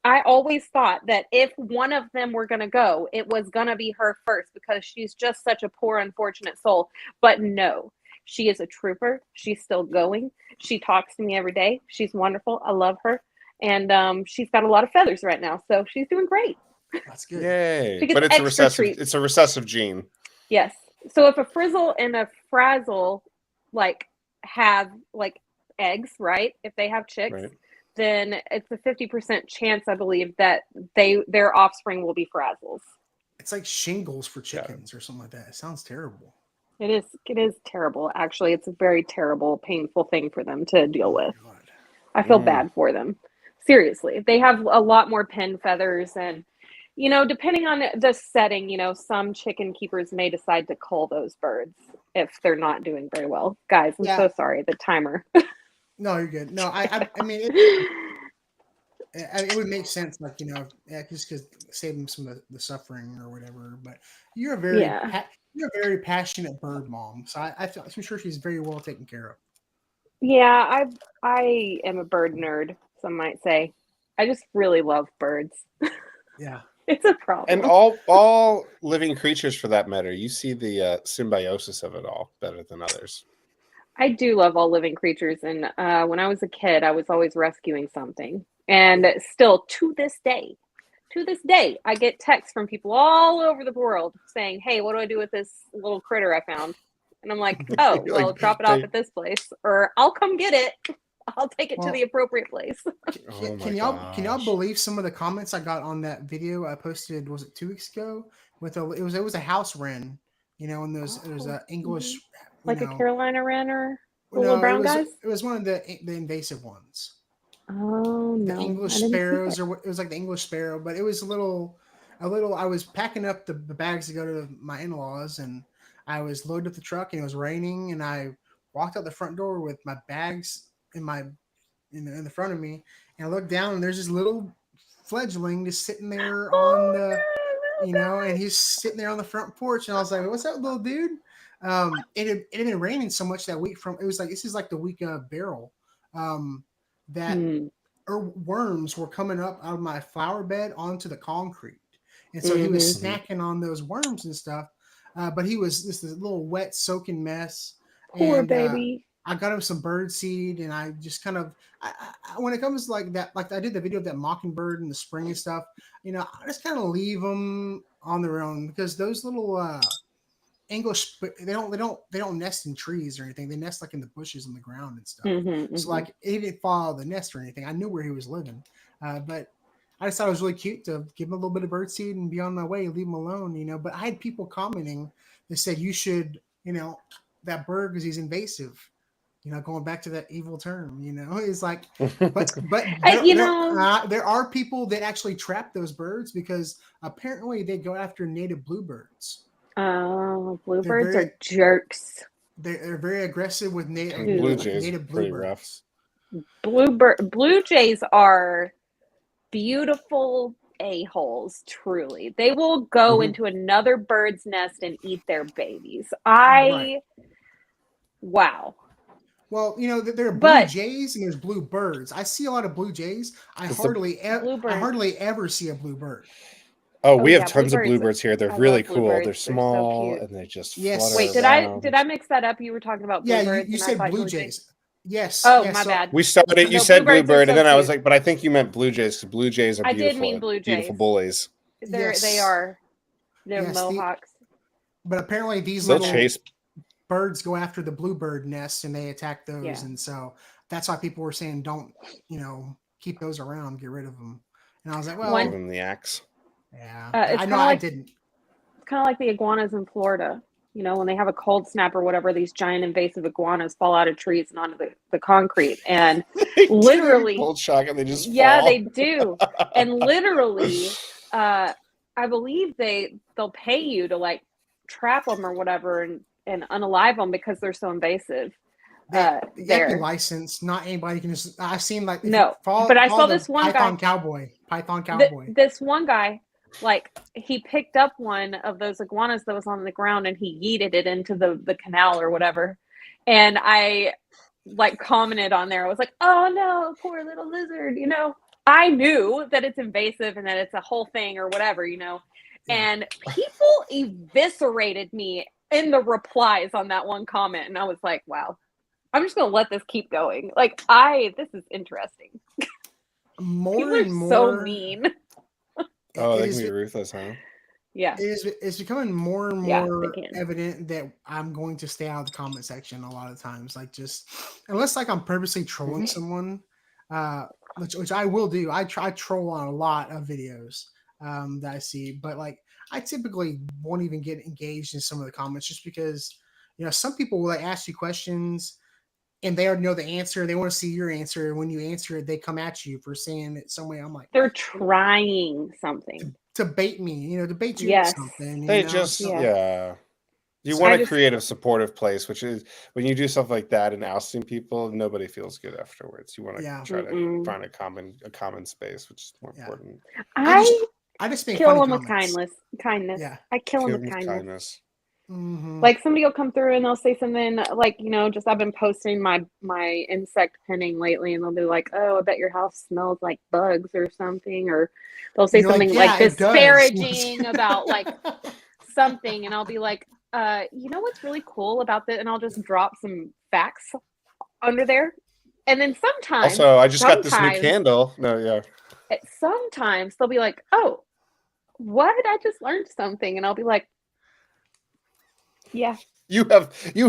I always thought that if one of them were going to go, it was going to be her first because she's just such a poor, unfortunate soul. But no, she is a trooper. She's still going. She talks to me every day. She's wonderful. I love her. And she's got a lot of feathers right now. So she's doing great. That's good. Yay. She gets But it's a extra recessive. treats. It's a recessive gene. Yes. So if a frizzle and a frazzle like have like eggs, right? If they have chicks, then it's a 50% chance, I believe, that their offspring will be frazzles. It's like shingles for chickens or something like that. It sounds terrible. It is terrible. Actually, it's a very terrible, painful thing for them to deal with. God. I feel bad for them. Seriously. They have a lot more pen feathers and depending on the setting, some chicken keepers may decide to cull those birds if they're not doing very well. Guys, I'm so sorry. The timer. No, you're good. No, I mean, it would make sense, like, just because save them some of the suffering or whatever. But you're a very passionate bird mom, so I'm sure she's very well taken care of. Yeah, I am a bird nerd. Some might say, I just really love birds. Yeah. It's a problem. And all living creatures, for that matter, you see the symbiosis of it all better than others. I do love all living creatures. And when I was a kid, I was always rescuing something. And still, to this day, I get texts from people all over the world saying, "Hey, what do I do with this little critter I found?" And I'm like, "Oh, well, drop it off at this place, or I'll come get it. I'll take it to the appropriate place." Can y'all believe some of the comments I got on that video I posted? Was it 2 weeks ago? It was a house wren, and there's a English, like a Carolina wren or the little brown guys. It was one of the invasive ones. Oh no, the English sparrows, or it was like the English sparrow, but it was a little. I was packing up the bags to go to my in-laws, and I was loading up the truck, and it was raining, and I walked out the front door with my bags in the front of me, and I looked down, and there's this little fledgling just sitting there on the, and he's sitting there on the front porch, and I was like, "What's up, little dude?" It had been raining so much that week. This is like the week of Beryl. That worms were coming up out of my flower bed onto the concrete, and so he was snacking on those worms and stuff. But he was this little wet, soaking mess. Poor baby. I got him some bird seed, and I just kind of, when it comes like that, like I did the video of that mockingbird in the spring and stuff, I just kind of leave them on their own, because those little English, they don't nest in trees or anything. They nest like in the bushes on the ground and stuff. So like, he didn't follow the nest or anything. I knew where he was living, but I just thought it was really cute to give him a little bit of bird seed and be on my way, leave him alone, But I had people commenting that said you should, that bird, because he's invasive. Going back to that evil term, it's like, but there are people that actually trap those birds, because apparently they go after native bluebirds. Oh, bluebirds are jerks. They're very aggressive with native bluebirds. Blue jays are beautiful a-holes, truly. They will go into another bird's nest and eat their babies. Wow. Well, there are blue jays and there's blue birds. I see a lot of blue jays. I hardly ever see a blue bird. Oh, we have tons of bluebirds here. They're really cool. They're small and they just flutter Wait, around. did I mix that up? You were talking about bluebirds. You said blue jays. Yes. Oh, yes, my so bad. We started. You No, said bluebirds are bluebird, and so then I was cute. like, but I think you meant blue jays because blue jays are I did beautiful. mean blue Beautiful jays. bullies. They Yes. are. They're Yes, mohawks. But apparently these They'll little chase. birds go after the bluebird nests and they attack those, Yeah. and so that's why people were saying don't, keep those around, get rid of them. And I was like, well, Give them the axe. yeah, It's I know kinda I like- didn't. It's kind of like the iguanas in Florida. When they have a cold snap or whatever, these giant invasive iguanas fall out of trees and onto the concrete. And literally, cold shock, and they just yeah, fall. they do. And literally, I believe they'll pay you to like trap them or whatever and unalive them because they're so invasive. You have to be There. licensed. Not anybody can just. I've seen like No, but I saw this one Python guy. Cowboy. Python Cowboy. This one guy, like he picked up one of those iguanas that was on the ground and he yeeted it into the canal or whatever. And I like commented on there. I was like, oh no, poor little lizard. I knew that it's invasive and that it's a whole thing or whatever, and people eviscerated me in the replies on that one comment. And I was like, wow, I'm just going to let this keep going. Like this is interesting. More People and are more. so mean. Oh, it they is- can be ruthless, huh? Yeah. It's becoming more and Yeah, more they can. evident that I'm going to stay out of the comment section a lot of times. Like just unless like I'm purposely trolling someone, which I will do. I troll on a lot of videos that I see, but like I typically won't even get engaged in some of the comments just because some people will like ask you questions and they already know the answer. They want to see your answer, and when you answer it, they come at you for saying it some way. I'm like, They're trying something. to bait me, to bait you Yes. into something. They know? just So- yeah. You So want I to just- create a supportive place, which is when you do stuff like that and ousting people, nobody feels good afterwards. You want to Yeah. try to Mm-mm. find a common space, which is more Yeah. important. I just make kill funny them with comments. kindness. Yeah. I kill them Kill with them kindness. Mhm. Like somebody will come through and they'll say something like, just I've been posting my insect penning lately, and they'll be like, "Oh, I bet your house smells like bugs or something," or they'll say You're like, something "Yeah, like it does." disparaging about like something, and I'll be like, what's really cool about that?" And I'll just drop some facts under there, and then sometimes, Also, I just got this new sometimes- candle. No, yeah. sometimes they'll be like, "Oh, what? I just learned something," and I'll be like, "Yeah." You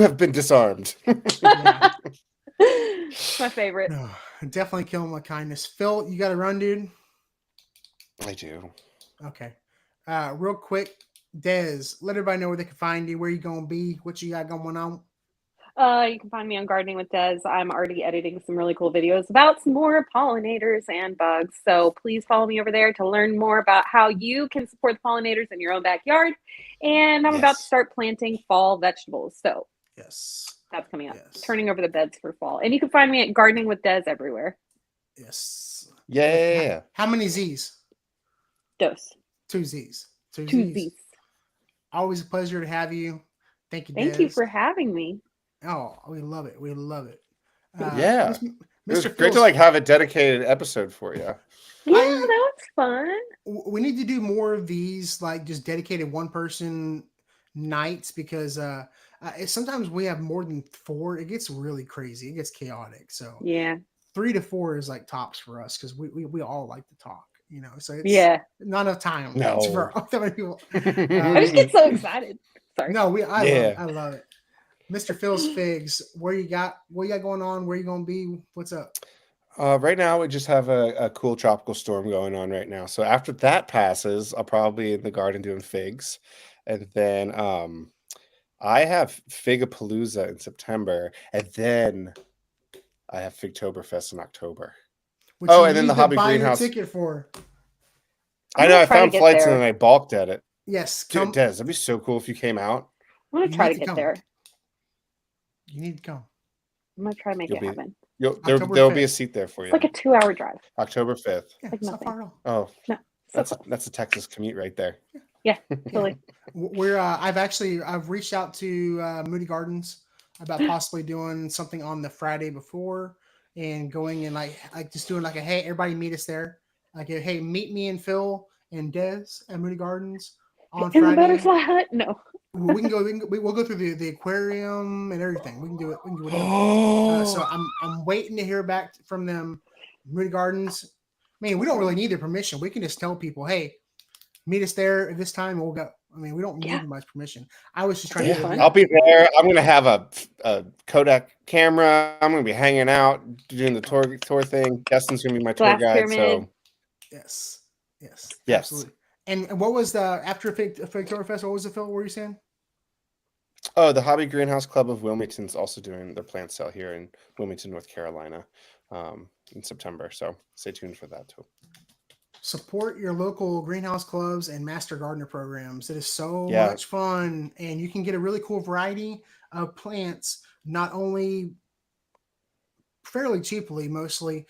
have been disarmed. Yeah. My favorite. No, definitely kill him with kindness. Phil, you got to run, dude. I do. Okay. Real quick, Dez, let everybody know where they can find you, where you gonna be, what you got going on. You can find me on Gardening with Des. I'm already editing some really cool videos about some more pollinators and bugs. So please follow me over there to learn more about how you can support the pollinators in your own backyard. And I'm about to Yes. start planting fall vegetables. So Yes. that's coming up. Yes. Turning over the beds for fall. And you can find me at Gardening with Des everywhere. Yes. Yeah. How many Z's? Dos. 2 Z's. 2 Two Z's. Z's. Always a pleasure to have you. Thank you, Thank you Dez. for having me. Oh, we love it. We love it. Yeah. Mr. It was Phil's- great to like have a dedicated episode for you. Yeah, I- that was fun. we need to do more of these, like just dedicated one person nights, because sometimes we have more than 4. It gets really crazy. It gets chaotic. So Yeah. 3 to 4 is like tops for us, because we all like to talk, so it's Yeah. not enough time No. for that many people. I just get so excited. Sorry. No, Yeah. I love it. Mr. Phil's Figs, what you got going on? Where you gonna be? What's up? Right now, we just have a cool tropical storm going on right now. So after that passes, I'll probably be in the garden doing figs. And then I have Figapalooza in September. And then I have Figtoberfest in October. Which Oh, you and then need the to Hobby buy your Greenhouse. ticket for. I I'm know gonna I try to found get flights there. and then I balked at it. Yes, Dude, come. Des, that'd be so cool if you came out. I'm going You to try need to to get come. there. You need to come. I'm going to try to make You'll it be- happen. October There'll be a 5th. seat there for It's you. like a 2-hour drive. October 5th. Yeah, Like it's not nothing. far at all. Oh, So that's a Texas commute right there. totally. We're I've reached out to Moody Gardens about possibly doing something on the Friday before and going and like just doing like a, hey, everybody meet us there. Like a, hey, meet me and Phil and Des at Moody Gardens on In the Friday. butterfly hut? No. We can go. We'll go through the aquarium and everything. We can do it. We can do whatever. So I'm waiting to hear back from them. Moody Gardens. I mean, we don't really need their permission. We can just tell people, hey, meet us there at this time, and we'll go. I mean, we don't need much permission. I was just trying That'd to. be fun. I'll be there. I'm gonna have a Kodak camera. I'm gonna be hanging out, doing the tour thing. Justin's gonna be my tour Glass guide. pyramid. So Yes. Yes. Yes. Absolutely. And what was the after Victoria Fest? What was the Phil? What were you saying? oh, the Hobby Greenhouse Club of Wilmington's also doing their plant sale here in Wilmington, North Carolina, in September. So stay tuned for that too. Support your local greenhouse clubs and master gardener programs. It is so Yeah. much fun, and you can get a really cool variety of plants, not only fairly cheaply, mostly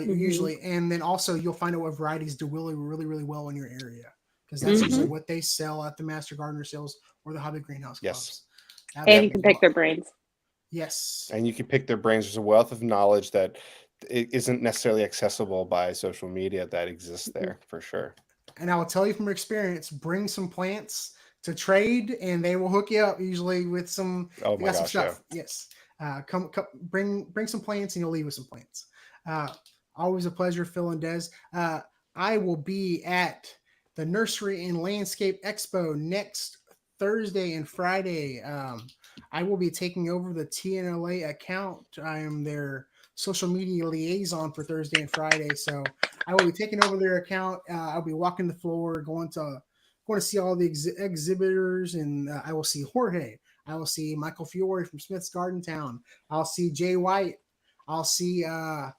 usually, and then also you'll find out what varieties do really well in your area, because that's usually what they sell at the master gardener sales or the hobby greenhouse clubs. Yes. And you can pick their brains. Yes. And you can pick their brains. There's a wealth of knowledge that it isn't necessarily accessible by social media that exists there for sure. And I will tell you from experience, bring some plants to trade, and they will hook you up usually with some. Oh my some gosh, stuff. Yes. Come, bring some plants, and you'll leave with some plants. Always a pleasure, Phil and Des. I will be at the Nursery and Landscape Expo next Thursday and Friday. I will be taking over the TNLA account. I am their social media liaison for Thursday and Friday, so I will be taking over their account. I'll be walking the floor, going to see all the exhibitors, and I will see Jorge. I will see Michael Fiore from Smith's Garden Town. I'll see Jay White. I'll see I'm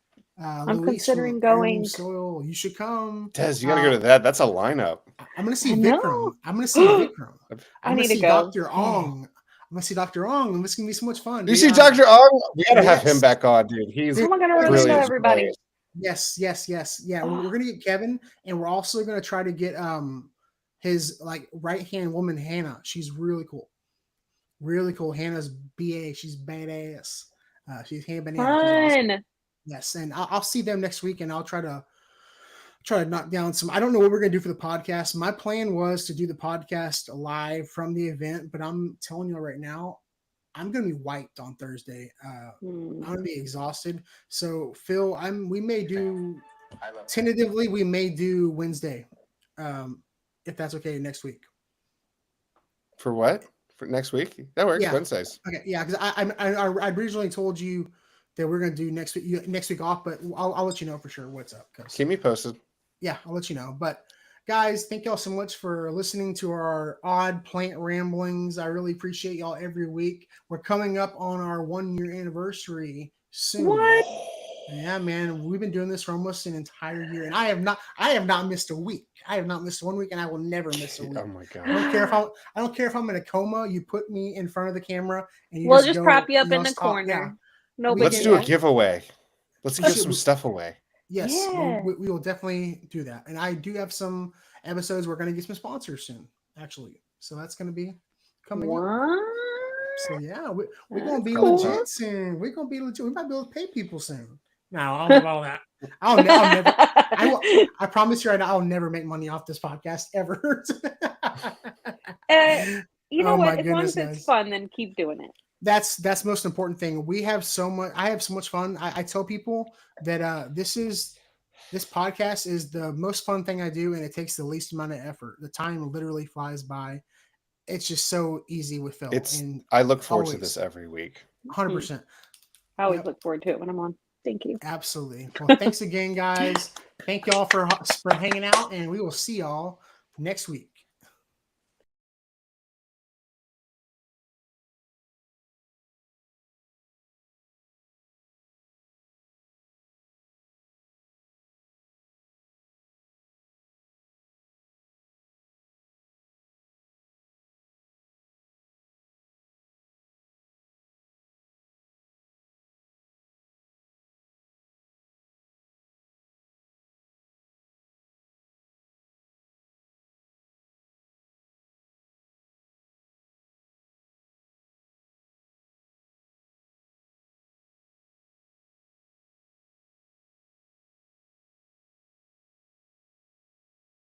Luis considering from Heirloom going. Soil. You should come. Des, you gotta go to that. That's a lineup. I'm going to see I know. Vikram. I'm going to see Vikram. I I'm need going to see go. Dr. Ong. I'm going to see Dr. Ong, and this is going to be so much fun. You dude. see Dr. Ong? We gotta have him back on, dude. He's Oh my god, I really brilliant. know everybody. Yes. Yeah, we're gonna get Kevin, and we're also gonna try to get his like right hand woman Hannah. She's really cool. Hannah's BA. She's badass. She's Hannah Banana. She's awesome. Fun. Yes, and I'll see them next week, and I'll try to knock down some. I don't know what we're gonna do for the podcast. My plan was to do the podcast live from the event, but I'm telling you right now, I'm gonna be wiped on Thursday. I'm gonna be exhausted. So Phil, we may do tentatively. We may do Wednesday, if that's okay next week. For what? For next week? That works. Yeah. Wednesdays. Okay, yeah, because I originally told you that we're gonna do next week off, but I'll let you know for sure what's up. Keep me posted. Yeah, I'll let you know. But guys, thank y'all so much for listening to our odd plant ramblings. I really appreciate y'all every week. We're coming up on our 1 year anniversary soon. What? Yeah, man, we've been doing this for almost an entire year, and I have not missed a week. I have not missed 1 week, and I will never miss a week. Oh my I god. don't care if I'm in a coma. You put me in front of the camera, and you We'll just just go, prop you up in know, the stop. corner. Yeah. No big Let's do a deal. giveaway. Let's give should- some stuff away. Yes, Yeah. we will definitely do that. And I do have some episodes. We're going to get some sponsors soon, actually. So that's going to be coming up. What? So yeah, we're going to be cool. legit soon. We're going to be legit. We might be able to pay people soon. No, I don't know all that. I'll never. I promise you right now, I'll never make money off this podcast ever. You know Oh my what? As long as goodness, it's guys. fun, then keep doing it. That's the most important thing. We have so much. I have so much fun. I tell people that this podcast is the most fun thing I do, and it takes the least amount of effort. The time literally flies by. It's just so easy with Phil. And I look forward to always. this every week. 100%. I always Yep. look forward to it when I'm on. Thank you. Absolutely. Well, thanks again, guys. Thank y'all for hanging out, and we will see y'all next week.